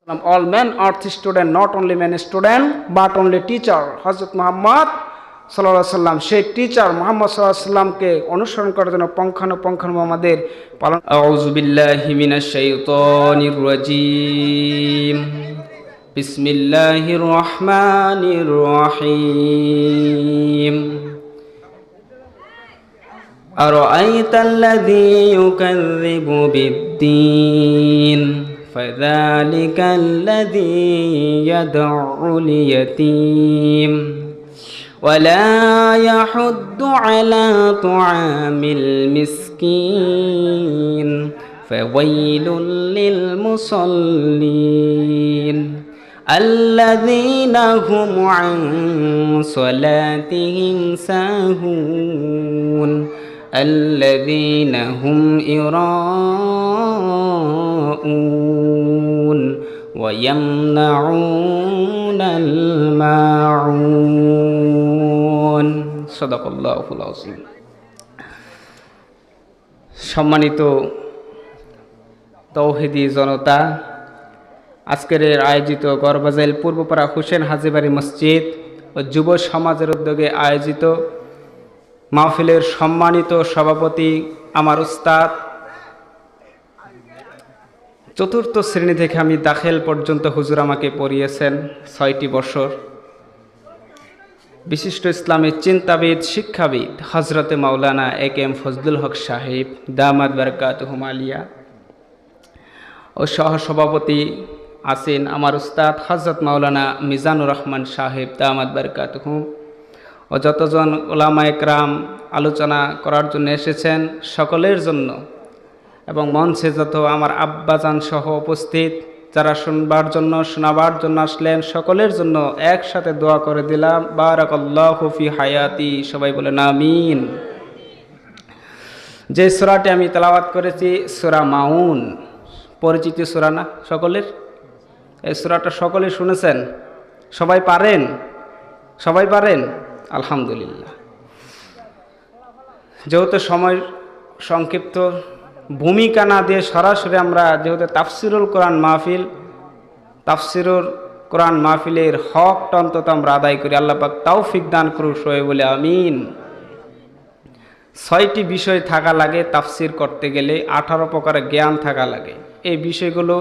All men are student, not only men student, but only teacher. Hazrat Muhammad sallallahu alaihi wasallam সেই teacher Muhammad সাল্লাল্লাহু আলাইহি ওয়াসাল্লামকে অনুসরণ করার জন্য পঙ্খানুপঙ্খানু আমাদের পালন। আউযু বিল্লাহি মিনাশ শাইতানির রাজীম। বিসমিল্লাহির রহমানির রহিম। আরাআইতাল্লাযী ইউকাযযিবু বিদ্দীন فذلك الذي يدع اليتيم ولا يحض على طعام المسكين فويل للمصلين الذين هم عن صلاتهم ساهون الذين هم يراءون ويمنعون الماعون صدق الله العظيم। সম্মানিত তৌহিদি জনতা, আজকের আয়োজিত গড়বাজাইল পূর্বপাড়া হোসেন হাজীবাড়ি মসজিদ ও যুব সমাজের উদ্যোগে আয়োজিত মাহফিলের সম্মানিত সভাপতি আমার উস্তাদ, চতুর্থ শ্রেণী থেকে আমি দাখিল পর্যন্ত হুজুর আমাকে পড়িয়েছেন 6টি বছর। বিশিষ্ট ইসলামী চিন্তাবিদ, শিক্ষাবিদ হজরতে মাওলানা এ.কে.এম. ফজলুল হক সাহেব দামাত বারাকাতুহুম আলিয়া ও সহসভাপতি আছেন আমার উস্তাদ হজরত মাওলানা মিজানুর রহমান সাহেব দামাত বারাকাতুহুম ও যতজন উলামা একরাম আলোচনা করার জন্য এসেছেন সকলের জন্য, এবং মঞ্চে যত আমার আব্বাজান সহ উপস্থিত যারা শোনাবার জন্য আসলেন সকলের জন্য একসাথে দোয়া করে দিলাম, বারাকাল্লাহু ফি হায়াতি। সবাই বলেন আমিন। যে সূরাটি আমি তেলাওয়াত করেছি সূরা মাউন, পরিচিত সূরা না সকলের? এই সূরাটা সকলে শুনেছেন? সবাই পারেন? সবাই পারেন? আলহামদুলিল্লাহ। যেহেতু সময় সংক্ষিপ্ত, ভূমিকা না দিয়ে সরাসরি আমরা যেহেতু তাফসিরুল কোরআন মাহফিলের হকটা অন্তত আমরা আদায় করি, আল্লাহ পাক তৌফিক দান করুন সবাই বলে আমিন। 6টি বিষয় থাকা লাগে তাফসির করতে গেলে, 18 প্রকারের জ্ঞান থাকা লাগে। এই বিষয়গুলো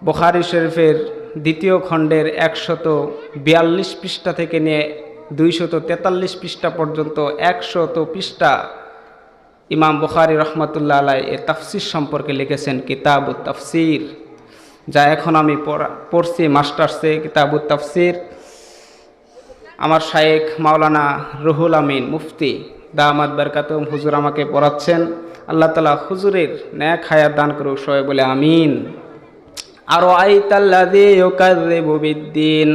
বুখারী শরীফের 2য় খণ্ডের 142 পৃষ্ঠা থেকে নিয়ে 243 পৃষ্ঠা পর্যন্ত 100 পৃষ্ঠা ইমাম বুখারী রহমাতুল্লাহ আলাইহি এর তাফসির সম্পর্কে লিখেছেন কিতাবুত তাফসির, যা এখন আমি পড়ছি মাস্টার্সে কিতাবুত তাফসির। আমার শায়েখ মাওলানা রুহুল আমিন মুফতি দামাত বারাকাতুহুম হুজুর আমাকে পড়াচ্ছেন। আল্লাহ তাআলা হুজুরের নেক হায়াত দান করুন সবাই বলে আমিন। আরাআইতাল্লাযী ইউকাযযিবু বিদ্দীন।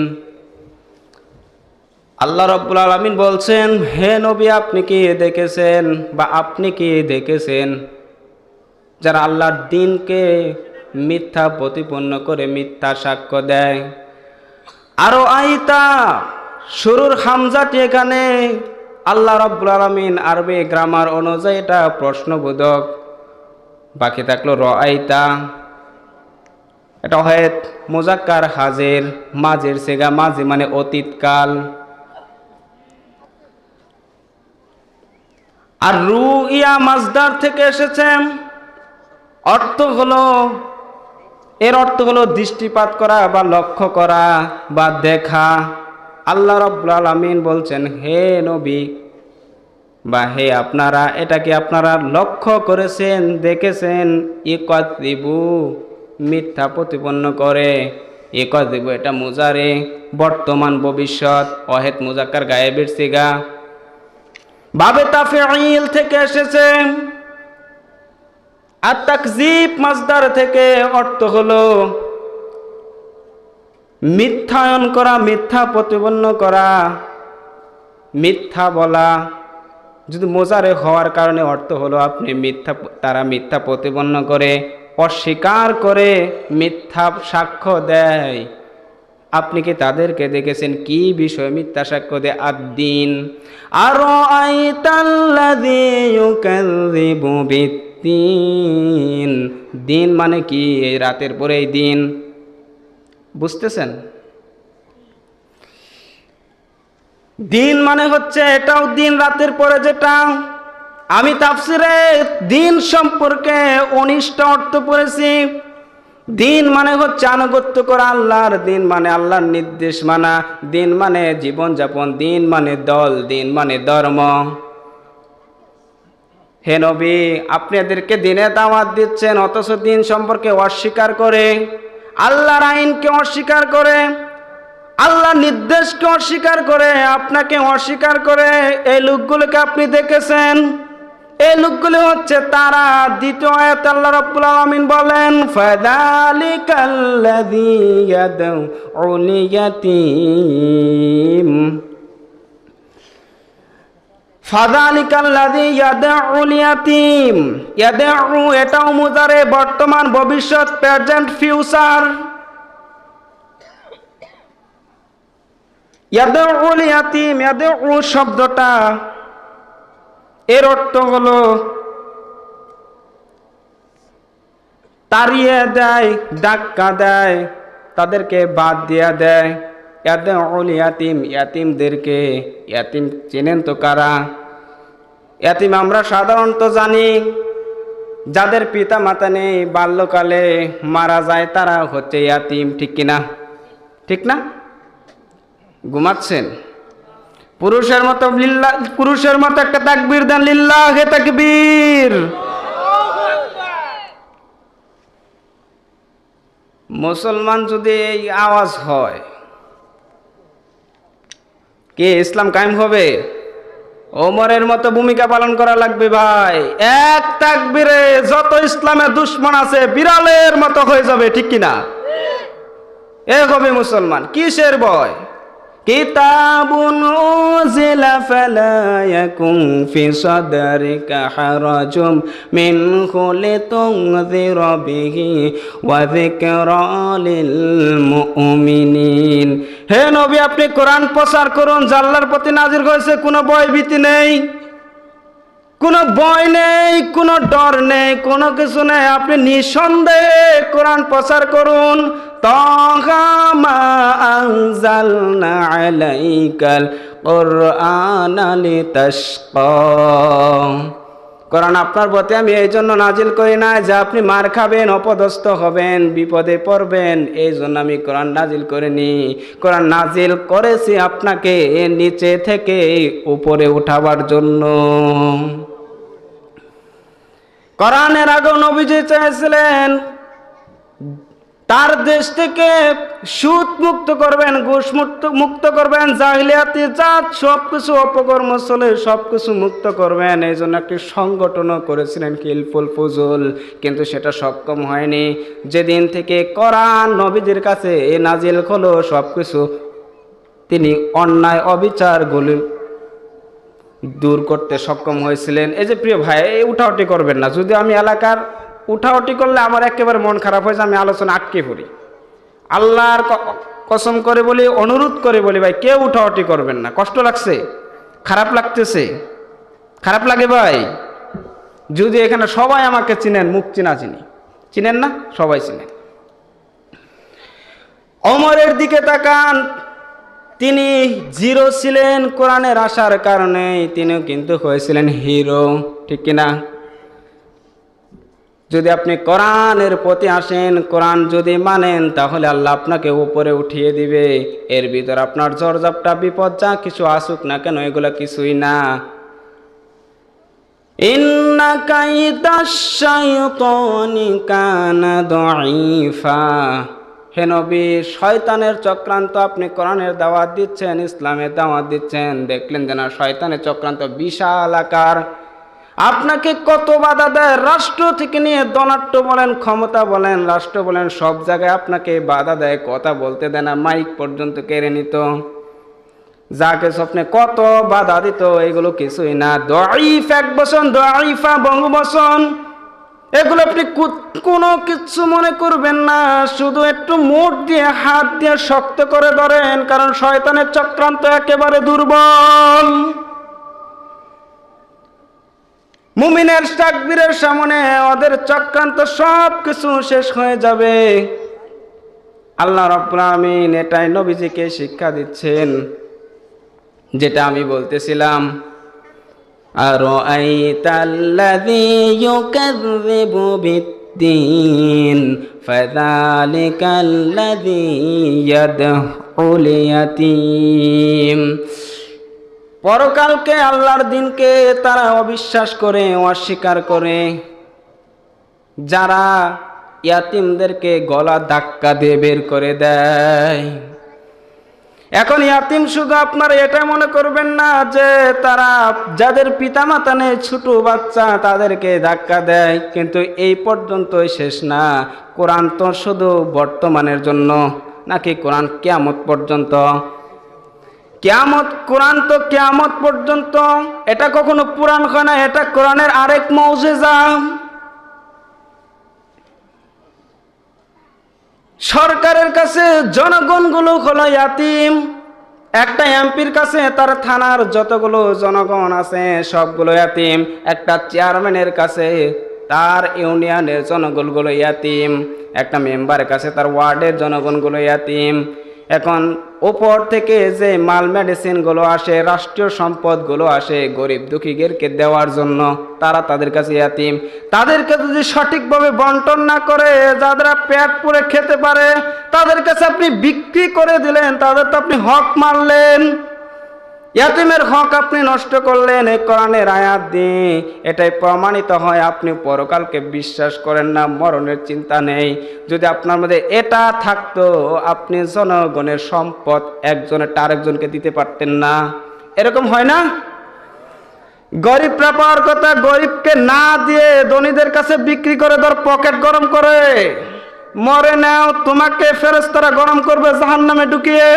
আল্লাহ রাব্বুল আলামিন বলছেন, হে নবী আপনি কি দেখেছেন বা আপনি কি দেখেছেন যারা আল্লাহর দ্বীনকে মিথ্যা প্রতিপন্ন করে মিথ্যা সাক্ষ্য দেয়। আরাআইতা শুরুর হামজাটি এখানে আল্লাহ রাব্বুল আলামিন আরবি গ্রামার অনুযায়ী এটা প্রশ্নবোধক, বাকি থাকলো রাআইতা। এটা হয় মুজাক্কার হাজির, মাজির সিগা, মাজি মানে অতীতকাল। আর রুইয়া মাজদার থেকে এসেছে, এর অর্থ হলো দৃষ্টিপাত করা বা লক্ষ্য করা বা দেখা। আল্লাহ রাব্বুল আলামিন বলছেন, হে নবী বা হে আপনারা, এটা কি আপনারা লক্ষ্য করেছেন, দেখেছেন? ইকাযযিবু মিথ্যা প্রতিপন্ন করে। ইকাযযিবু এটা মুজারে, বর্তমান ভবিষ্যৎ, অহেত মুজাক্কার গায়েবের সিগা। বাবে তাফঈল থেকে এসেছে। আর তাকযীব মাজদার থেকে অর্থ হলো মিথ্যায়ন করা, মিথ্যা প্রতিপন্ন করা, মিথ্যা বলা। যদি মুজারে হওয়ার কারণে অর্থ হলো আপনি তারা মিথ্যা প্রতিপন্ন করে, অস্বীকার করে, মিথ্যা সাক্ষ্য দেয়। আপনি কি তাদেরকে দেখেছেন কি বিষয়ে মিথ্যা সাক্ষ্য দেয়? আদ-দ্বীন। আরাআইতাল্লাযী ইউকাযযিবু বিদ দিন। দিন মানে কি? এই রাতের পরেই দিন, বুঝতেছেন? দিন মানে হচ্ছে এটাও দিন, রাতের পরে যেটা। আমি তাফসিরে দিন সম্পর্কে 19টা অর্থ পড়েছি। দিন মানে হচ্ছে আনুগত্য করা আল্লাহর, দিন মানে আল্লাহর নির্দেশ মানা, দিন মানে জীবনযাপন, দিন মানে দল, দিন মানে ধর্ম। হে নবী, আপনি এদেরকে দিনে দাওয়াত দিচ্ছেন, অথচ দিন সম্পর্কে অস্বীকার করে, আল্লাহর আইনকে অস্বীকার করে, আল্লাহর নির্দেশকে অস্বীকার করে, আপনাকে অস্বীকার করে। এই লোকগুলোকে আপনি দেখেছেন? এই লোকগুলো হচ্ছে তারা। দ্বিতীয় আয়াতে আল্লাহ রাব্বুল আলামিন বলেন, ফাযালিকাল্লাযী ইয়াদউল ইয়াতীম, ফাযালিকাল্লাযী ইয়াদউল ইয়াতীম। ইয়াদউ এটাও মুজারে, বর্তমান, ভবিষ্যৎ, প্রেজেন্ট, ফিউচার। ইয়াদউল ইয়াতীম, ইয়াদউ শব্দটা এর অর্থ হলো তাড়িয়ে দেয়, ধাক্কা দেয়, তাদেরকে বাদ দিয়া দেয়। ইয়াদউল ইয়াতীম, ইয়াতীমদেরকে। ইয়াতীম চেনেন তো কারা? ইয়াতীম আমরা সাধারণত জানি যাদের পিতা মাতা নেই, বাল্যকালে মারা যায়, তারা হচ্ছে ইয়াতীম, ঠিক কিনা? ঠিক না? ঘুমাচ্ছেন? পুরুষের মতো একটা তাকবীর দেন, লিল্লাহে তাকবীর। মুসলমান যদি এই আওয়াজ হয়, কে ইসলাম কায়েম হবে? ওমরের মতো ভূমিকা পালন করা লাগবে ভাই। এক তাকবীরে যত ইসলামের দুশ্মন আছে বিড়ালের মতো হয়ে যাবে, ঠিক কিনা? এ হবে মুসলমান। কিসের ভয়? কিতাবুন উযিলা ফালা ইয়াকুন ফি সাদরিকা হারাজুম মিনহু লিতুনযিরা বিহি ওয়া যিকরা লিল মুমিনিন। হে নবী, আপনি কোরআন প্রচার করুন, যা আল্লাহর প্রতি নাজিল হয়েছে। কোনো ভয় ভীতি নেই, কোনো ভয় নেই, কোনো ডর নেই, কোনো কিছু নেই। আপনি নিঃসন্দেহে কোরআন প্রচার করুন। তাহা মা আনজালনা আলাইকাল কুরআনা লিতাশকা। কোরআন আপনার প্রতি আমি এই জন্য নাজিল করি না যে আপনি মার খাবেন, অপদস্থ হবেন, বিপদে পড়বেন। এই জন্য আমি কোরআন নাজিল করিনি। কোরআন নাজিল করেছি আপনাকে নিচে থেকে উপরে উঠাবার জন্য। কোরআনের আগেও নবীজি চেয়েছিলেন তার দেশ থেকে সুদ মুক্ত করবেন, ঘুষ মুক্ত করবেন, জাহিলিয়াতি জাত সবকিছু অপকর্ম চলে সবকিছু মুক্ত করবেন। এই জন্য একটি সংগঠনও করেছিলেন, হিলফুল ফুজুল, কিন্তু সেটা সক্ষম হয়নি। যেদিন থেকে কোরআন নবীদের কাছে নাজিল হলো, সবকিছু তিনি অন্যায় অবিচারগুলি দূর করতে সক্ষম হয়েছিলেন। এই যে প্রিয় ভাই, এই উঠাউটি করবেন না। যদি আমি এলাকার উঠাউটি করলে আমার একেবারে মন খারাপ হয়ে যায়, আমি আলোচনা আটকে পড়ি। আল্লাহর কসম করে বলি, অনুরোধ করে বলি, ভাই কেউ উঠাউটি করবেন না। কষ্ট লাগছে, খারাপ লাগতেছে, খারাপ লাগে ভাই। যদি এখানে সবাই আমাকে চিনেন, মুখ চিনা চিনি, চিনেন না? সবাই চিনেন। ওমরের দিকে তাকান, তিনি জিরো ছিলেন কোরআনের আসার কারণে, তিনিও কিন্তু হয়েছিলেন হিরো, ঠিক কিনা? যদি আপনি কোরআনের প্রতি আসেন, কোরআন যদি মানেন, তাহলে আল্লাহ আপনাকে উপরে উঠিয়ে দিবে। এর ভিতর আপনার ঝড়ঝাপটা বিপদ যা কিছু আসুক না কেন, এগুলা কিছুই না। ইন্না কাইদাশ শাইতানি কানা দাঈফা। হে নবী, শয়তানের চক্রান্ত, আপনি কোরআনের দাওয়াত দিচ্ছেন, ইসলামের দাওয়াত দিচ্ছেন, দেখলেন যে না, শয়তানের চক্রান্ত বিশাল আকার। আপনাকে কত বাধা দেয়, রাষ্ট্র থেকে নিয়ে ধনাঢ্য বলেন, ক্ষমতা বলেন, রাষ্ট্র বলেন, সব জায়গায় আপনাকে বাধা দেয়, কথা বলতে দেয় না, মাইক পর্যন্ত কেড়ে নিত। যাকে স্বপ্নে কত বাধা দিত, এগুলো কিছুই না। দাঈফ এক বচন, দাঈফা বহুবচন, এগুলো আপনি কোনো কিছু মনে করবেন না। শুধু একটু মুঠ দিয়ে, হাত দিয়ে শক্ত করে ধরেন, কারণ শয়তানের চক্রান্ত একেবারে দুর্বল। মুমিনের তাকবীরের সামনে ওদের চক্রান্ত সব কিছু শেষ হয়ে যাবে। আল্লাহ রাব্বুল আলামিন এটাই নবীজিকে শিক্ষা দিচ্ছেন, যেটা আমি বলতেছিলাম। আরাআইতাল্লাযী ইউকাযযিবু বিদ্দীন ফাযালিকাল্লাযী ইয়াদউল ইয়াতীম। পরকালকে, আল্লাহর দিনকে তারা অবিশ্বাস করে, অস্বীকার করে, যারা ইয়াতিমদেরকে গলা ধাক্কা দিয়ে বের করে দেয়। এখন ইয়াতিম শুধু আপনারা এটা মনে করবেন না যে তারা যাদের পিতামাতা নেই, ছোট বাচ্চা, তাদেরকে ধাক্কা দেয়, কিন্তু এই পর্যন্তই শেষ না। কোরআন তো শুধু বর্তমানের জন্য নাকি কোরআন কিয়ামত পর্যন্ত? কোরআন তো কিয়ামত পর্যন্ত। এটা কখনো পুরাণ হয় না, এটা কোরআনের আরেক মুজিজা। সরকারের কাছে জনগণগুলো হলো ইয়াতিম। একটা এমপির কাছে তার থানার যতগুলো জনগণ আছে সবগুলো ইয়াতিম। একটা চেয়ারম্যানের কাছে তার ইউনিয়নের জনগণগুলো ইয়াতিম। একটা মেম্বারের কাছে তার ওয়ার্ডের জনগণগুলো ইয়াতিম। এখন উপর থেকে যে মাল মেডিসিনগুলো আসে, রাষ্ট্রীয় সম্পদগুলো আসে গরিব দুঃখীদেরকে দেওয়ার জন্য, তারা তাদের কাছে ইয়াতিম। তাদেরকে যদি সঠিকভাবে বন্টন না করে যারা পেট পুরে খেতে পারে তাদের কাছে আপনি বিক্রি করে দিলেন, তাদের তো আপনি হক মারলেন। ইয়াতিমের হক আপনি নষ্ট করলেন এই কোরআনের আয়াত দিয়ে। এটাই প্রমাণিত হয় আপনি পরকালকে বিশ্বাস করেন না, মরণের চিন্তা নেই। যদি আপনার মধ্যে এটা থাকতো, আপনি জনগণের সম্পদ একজনের আরেকজনকে দিতে পারতেন না। এরকম হয় না? গরিবরা পাওয়ার কথা, গরিবকে না দিয়ে ধনীদের কাছে বিক্রি করে ধর পকেট গরম করে মরে নাও, তোমাকে ফেরেশতারা গরম করবে জাহান্নামে ঢুকিয়ে।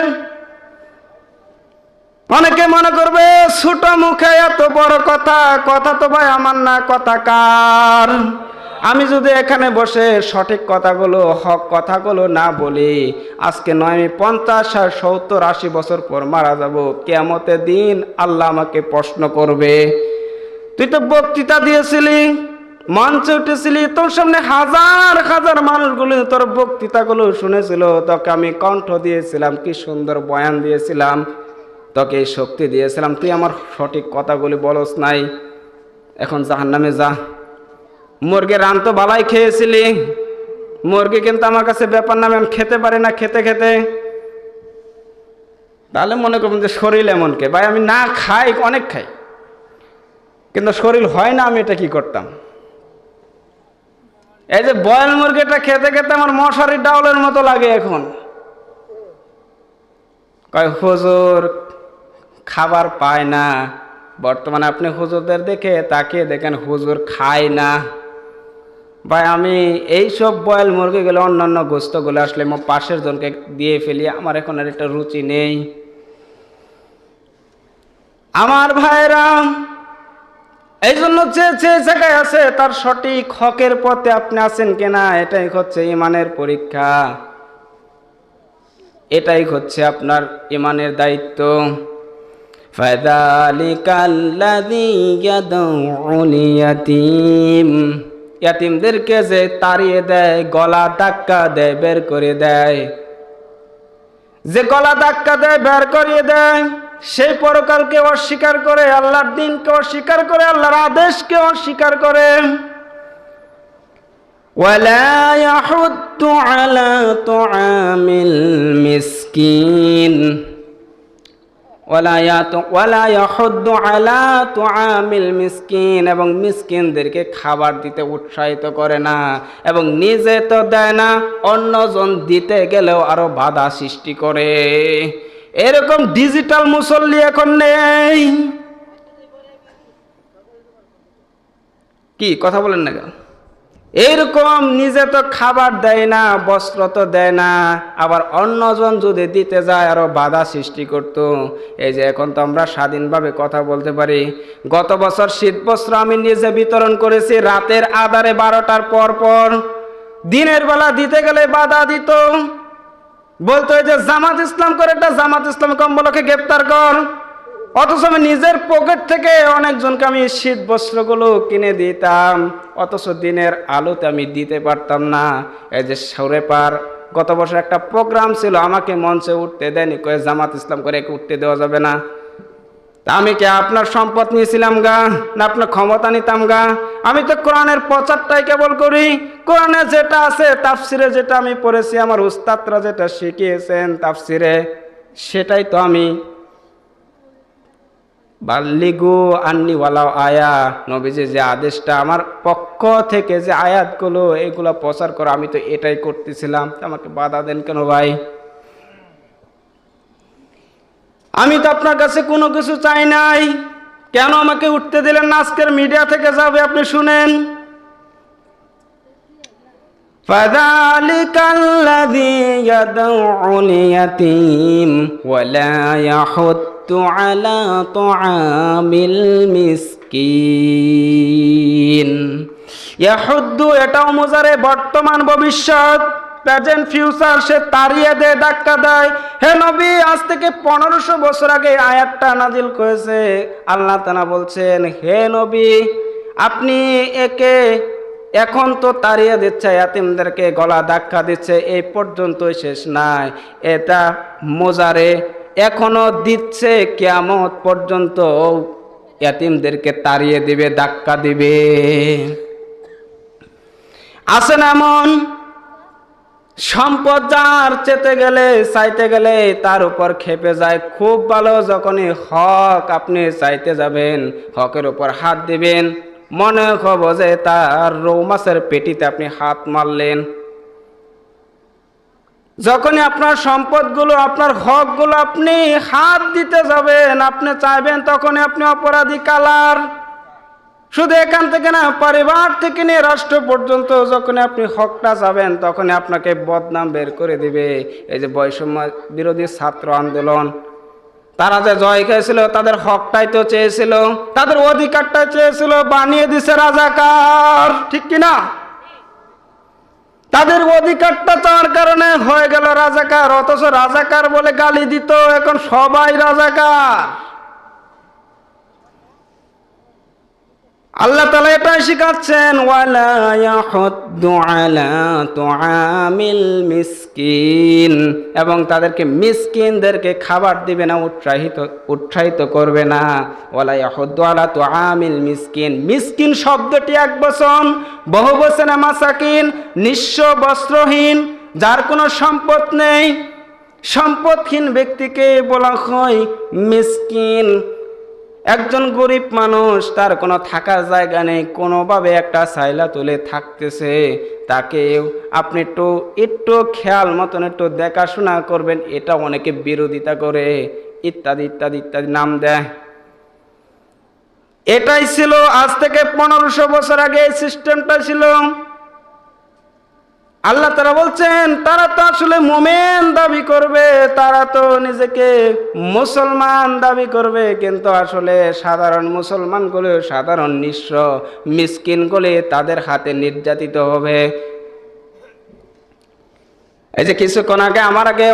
অনেকে মনে করবে ছোট মুখে এত বড় কথা, কথা তো ভাই আমার না, কথা কার? আমি যদি এখানে বসে সঠিক কথাগুলো, হক কথাগুলো না বলি, আজকে নয় আমি 50, 60, 70, 80 বছর পর মারা যাব। কিয়ামতের দিন আল্লাহ আমাকে প্রশ্ন করবে, তুই তো বক্তৃতা দিয়েছিলি, মঞ্চে উঠেছিলি, তোর সামনে হাজার হাজার মানুষগুলো তোর বক্তৃতাগুলো শুনেছিল, তোকে আমি কণ্ঠ দিয়েছিলাম, কি সুন্দর বয়ান দিয়েছিলাম, তোকে শক্তি দিয়েছিলাম, তুই আমার সঠিক কথাগুলি বলস নাই। এখন জাহান্নামে যা। মুরগির রান তো বালাই খেয়েছিলি, মুরগি কিন্তু আমার কাছে ব্যাপার না, আমি খেতে পারি না খেতে খেতে। তাহলে মনে করবেন যে শরীর এমনকে, ভাই আমি না খাই, অনেক খাই, কিন্তু শরীর হয় না, আমি এটা কি করতাম? এই যে বয়েল মুরগিটা খেতে খেতে আমার মশারির ডাউলের মতো লাগে এখন। কয় হুজুর খাবার পায় না। বর্তমানে আপনি হুজুরদের দেখে তাকিয়ে দেখেন, হুজুর খায় না। ভাই আমি এইসব বয়েল মুরগিগুলো, অন্যান্য গোস্তগুলো আসলে আমার পাশের জনকে দিয়ে ফেলি, আমার এখন আর একটা রুচি নেই। আমার ভাইরা, এই জন্য যে যে জায়গায় আছে তার সঠিক হকের পথে আপনি আছেন কিনা, এটাই হচ্ছে ইমানের পরীক্ষা, এটাই হচ্ছে আপনার ইমানের দায়িত্ব। ফাযালিকাল্লাযী ইয়াদউল ইয়াতীম। ইয়াতিমদেরকে যে তাড়িয়ে দেয়, গলা ধাক্কা দেয়, বের করে দেয়, যে গলা ধাক্কা দেয়, বের করিয়ে দেয়, সেই পরকালকে অস্বীকার করে, আল্লাহর দিনকে অস্বীকার করে, আল্লাহর আদেশকে অস্বীকার করে। ওয়ালা ইয়াহুদ্দু আলা তুআমিল মিসকিন, ওয়ালা ইয়াহুদ্দু আলা তুআমিল মিসকিন, এবং মিসকিনদেরকে খাবার দিতে উৎসাহিত করে না, এবং নিজে তো দেয় না, অন্যজন দিতে গেলেও আরো বাধা সৃষ্টি করে। এরকম ডিজিটাল মুসল্লি এখন নেই। কি কথা বলেন না কেন? এইরকম নিজে তো খাবার দেয় না, বস্ত্র তো দেয় না, আবার অন্যজন যদি দিতে যায় আরো বাধা সৃষ্টি করত। এই যে এখন তো আমরা স্বাধীনভাবে কথা বলতে পারি। গত বছর শীত বস্ত্র আমি নিজে বিতরণ করেছি রাতের আধারে 12টার পর পর। দিনের বেলা দিতে গেলে বাধা দিত, বলতো যে জামাত ইসলাম করে, একটা জামাত ইসলাম কম্বলকে গ্রেপ্তার কর। অথচ আমি নিজের পকেট থেকে অনেকজনকে আমি শীত বস্ত্রগুলো কিনে দিতাম, অথচ দিনের আলোতে আমি দিতে পারতাম না। এই যে সরেপার গত বছর একটা প্রোগ্রাম ছিল, আমাকে মঞ্চে উঠতে দেয়নি, কয়ে জামাত ইসলাম করে উঠতে দেওয়া যাবে না। তা আমি কি আপনার সম্পদ নিয়েছিলাম গা, না আপনার ক্ষমতা নিতাম গা? আমি তো কোরআনের প্রচারটাই কেবল করি। কোরআনে যেটা আছে, তাফসিরে যেটা আমি পড়েছি, আমার উস্তাদরা যেটা শিখিয়েছেন তাফসিরে, সেটাই তো আমি বাল্লিগু আন্নি ওয়ালাও আয়া, নবীজি যে আদেশটা আমার পক্ষ থেকে যে আয়াতগুলো এগুলো প্রচার করা, আমি তো এটাই করতেছিলাম। আমাকে বাধা দেন কেন ভাই? আমি তো আপনার কাছে কোনো কিছু চাই নাই, কেন আমাকে উঠতে দিলেন না? আজকের মিডিয়া থেকে যাবে, আপনি শুনেন। فَذَلِكَ الَّذِي يَدْعُ الْيَتِيمَ وَلَا يَحُضُّ عَلَى طَعَامِ الْمِسْكِينِ। ইয়াহুদ্দু এটাও মুজারে, বর্তমান ভবিষ্যৎ, প্রেজেন্ট ফিউচার, সে তাড়িয়ে দেয়, ধাক্কা দেয়। হে নবী, আজ থেকে 1500 বছর আগে আয়াতটা নাজিল করেছে। আল্লাহ তাআলা বলছেন, হে নবী, আপনি একে এখন তো তাড়িয়ে দিচ্ছে, ইয়াতিমদেরকে গলা ধাক্কা দিচ্ছে, এই পর্যন্তই শেষ নাই, এটা মোজারে এখনো দিচ্ছে, কিয়ামত পর্যন্ত ইয়াতিমদেরকে তাড়িয়ে দিবে, ধাক্কা দিবে। আছে না এমন সম্পদ, যার চেতে গেলে চাইতে গেলে তার উপর খেপে যায়। খুব ভালো, যখনই হক আপনি চাইতে যাবেন, হকের উপর হাত দিবেন, মনে হবো যে তার রৌ মাছের পেটিতে আপনি হাত মারলেন। যখনই আপনার সম্পদগুলো, আপনার হকগুলো আপনি হাত দিতে যাবেন, আপনি চাইবেন, তখনই আপনি অপরাধী কালার। শুধু এখান থেকে না, পরিবার থেকে নিয়ে রাষ্ট্র পর্যন্ত যখন আপনি হকটা যাবেন, তখন আপনাকে বদনাম বের করে দিবে। এই যে বৈষম্য বিরোধী ছাত্র আন্দোলন, তারা যে জয় খেয়েছিল, তাদের হকটাই তো চেয়েছিল, তাদের অধিকারটাই চেয়েছিল, বানিয়ে দিছে রাজাকার, ঠিক কিনা? তাদের অধিকারটা চাওয়ার কারণে হয়ে গেল রাজাকার, অথচ রাজাকার বলে গালি দিত, এখন সবাই রাজাকার। আল্লাহ তাআলা এটাই শিখাচ্ছেন, ওয়ালা ইয়াহুদ্দু আলা তুআমিল মিসকিন, এবং তাদেরকে মিসকিনদেরকে খাবার দিবে না, উৎসাহিত করবে না। ওয়ালা ইয়াহুদ্দু আলা তুআমিল মিসকিন, মিসকিন শব্দটি এক বচন, বহু বচনে মাসাকিন, নিঃস্ব বস্ত্রহীন, যার কোনো সম্পদ নেই, সম্পদহীন ব্যক্তিকে বলা হয় মিসকিন। একজন গরিব মানুষ, তার কোনো থাকার জায়গা নেই, কোনোভাবে একটা ছাইলা তুলে থাকতেছে, তাকে আপনি একটু খেয়াল মতন একটু দেখাশোনা করবেন, এটা অনেকে বিরোধিতা করে, ইত্যাদি ইত্যাদি ইত্যাদি নাম দেয়। এটাই ছিল আজ থেকে 1500 বছর আগে, এই সিস্টেমটা ছিল। আল্লাহ তাআলা বলছেন, তারা তো আসলে মুমিন দাবি করবে, তারা তো নিজেকে মুসলমান দাবি করবে, কিন্তু আসলে সাধারণ মুসলমানগুলো সাধারণ নিঃস্ব মিসকিনগুলো তাদের হাতে নির্যাতিত হবে। এই যে কিছুক্ষণ আগে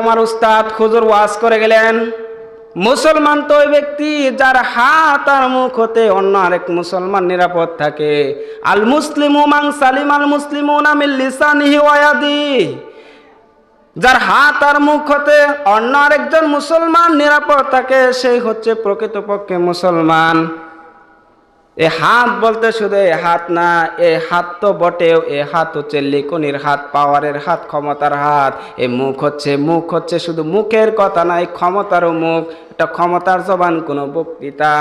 আমার উস্তাদ হুজুর ওয়াজ করে গেলেন, মুসলমান তো ওই ব্যক্তি যার হাত আর মুখ হতে অন্য আরেক মুসলমান নিরাপদ থাকে। আল মুসলিমু মান সালিম আল মুসলিমুনা মিন লিসানিহি ওয়া ইয়াদিহি, যার হাত আর মুখ হতে অন্য আরেকজন মুসলমান নিরাপদ থাকে, সেই হচ্ছে প্রকৃতপক্ষে মুসলমান। এ হাত বলতে শুধু এ হাত না, এ হাত তো বটেও, এ হাত হচ্ছে লিখনির হাত, পাওয়ারের হাত, ক্ষমতার হাত। এ মুখ হচ্ছে শুধু মুখের কথা নাই, ক্ষমতারও মুখ, এটা ক্ষমতার জবান, কোনো বক্তৃতা।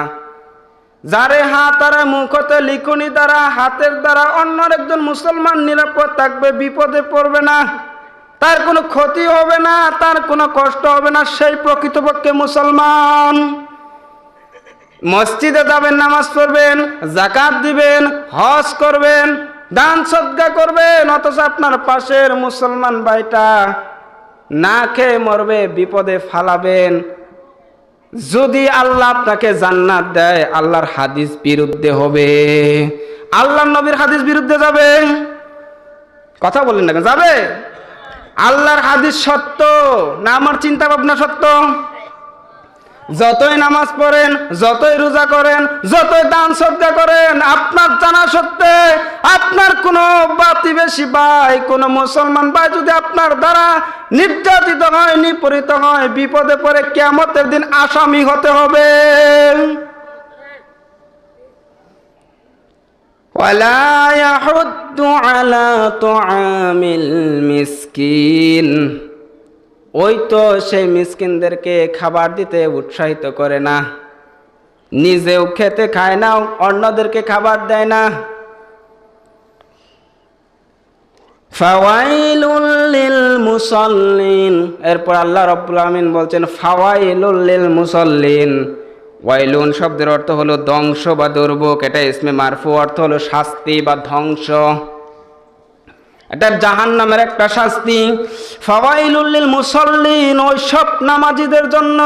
যারে হাত আর মুখ হতে লিখনি দ্বারা, হাতের দ্বারা অন্য একজন মুসলমান নিরাপদ থাকবে, বিপদে পড়বে না, তার কোনো ক্ষতি হবে না, তার কোনো কষ্ট হবে না, সেই প্রকৃতপক্ষে মুসলমান। মসজিদে যাবেন, নামাজ পড়বেন, যাকাত দিবেন, হজ করবেন, দান সদকা করবেন, অথচ আপনার পাশের মুসলমান ভাইটা না খেয়ে মরবে, বিপদে ফালাবেন। যদি আল্লাহ আপনাকে জান্নাত দেয়, আল্লাহর হাদিস বিরুদ্ধে হবে, আল্লাহর নবীর হাদিস বিরুদ্ধে যাবে, কথা বলেন না, যাবে? আল্লাহর হাদিস সত্য না আমার চিন্তা ভাবনা সত্য? যতই নামাজ পড়েন, যতই রোজা করেন, যতই দান সদকা করেন, আপনার জানা সত্ত্বে আপনার কোনো প্রতিবেশী ভাই, কোনো মুসলমান ভাই যদি আপনার দ্বারা নির্যাতিত হয়, নিপীড়িত হয়, বিপদে পড়ে কিয়ামতের দিন আসামি হতে হবে। ওয়ালা ইয়াহুদ্দু আলা তুআমিল মিসকিন, ওই তো সেই মিসকিনদেরকে খাবার দিতে উৎসাহিত করে না, নিজেও খেতে খায় না, অন্যদেরকে খাবার দেয় না। ফাওয়াইলুল লিল মুসাল্লিন, এরপর আল্লাহ রাব্বুল আমিন বলছেন ফাওয়াইলুল লিল মুসাল্লিন। ওয়াইলুন শব্দের অর্থ হলো ধ্বংস বা দুর্ভোগ, এটা ইসমে মারফু, অর্থ হলো শাস্তি বা ধ্বংস, এটা জাহান্নামের একটা শাস্তি। ফাওয়াইলুল লিল মুসাল্লিন, ওই সব নামাজীদের জন্য।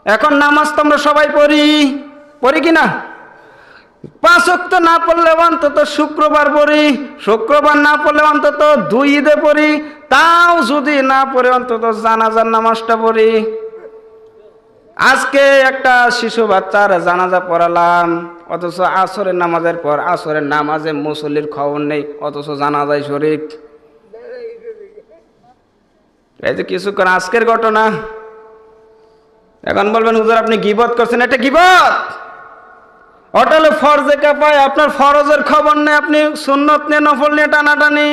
এখন নামাজ তো আমরা সবাই পড়ি কি না? 5 ওয়াক্ত না পড়লে অন্তত শুক্রবার পড়ি, শুক্রবার না পড়লে অন্তত 2 ঈদে পড়ি, তাও যদি না পড়ে অন্তত জানাজার নামাজটা পড়ি। আজকে একটা শিশু বাচ্চার জানাজা পড়ালাম, অথচ আসরের নামাজের পর আসরের নামাজে মুসল্লির খবর নেই, অথচ জানাজায় শরীক। এই যে কিছুক্ষণ আজকের ঘটনা। এখন বলবেন হুজুর আপনি গীবত করছেন, এটা গীবত? ওটা হলো ফরজে কিফায়া, আপনার ফরজের খবর নেই, আপনি সুন্নত নিয়ে নফল নিয়ে টানাটানি।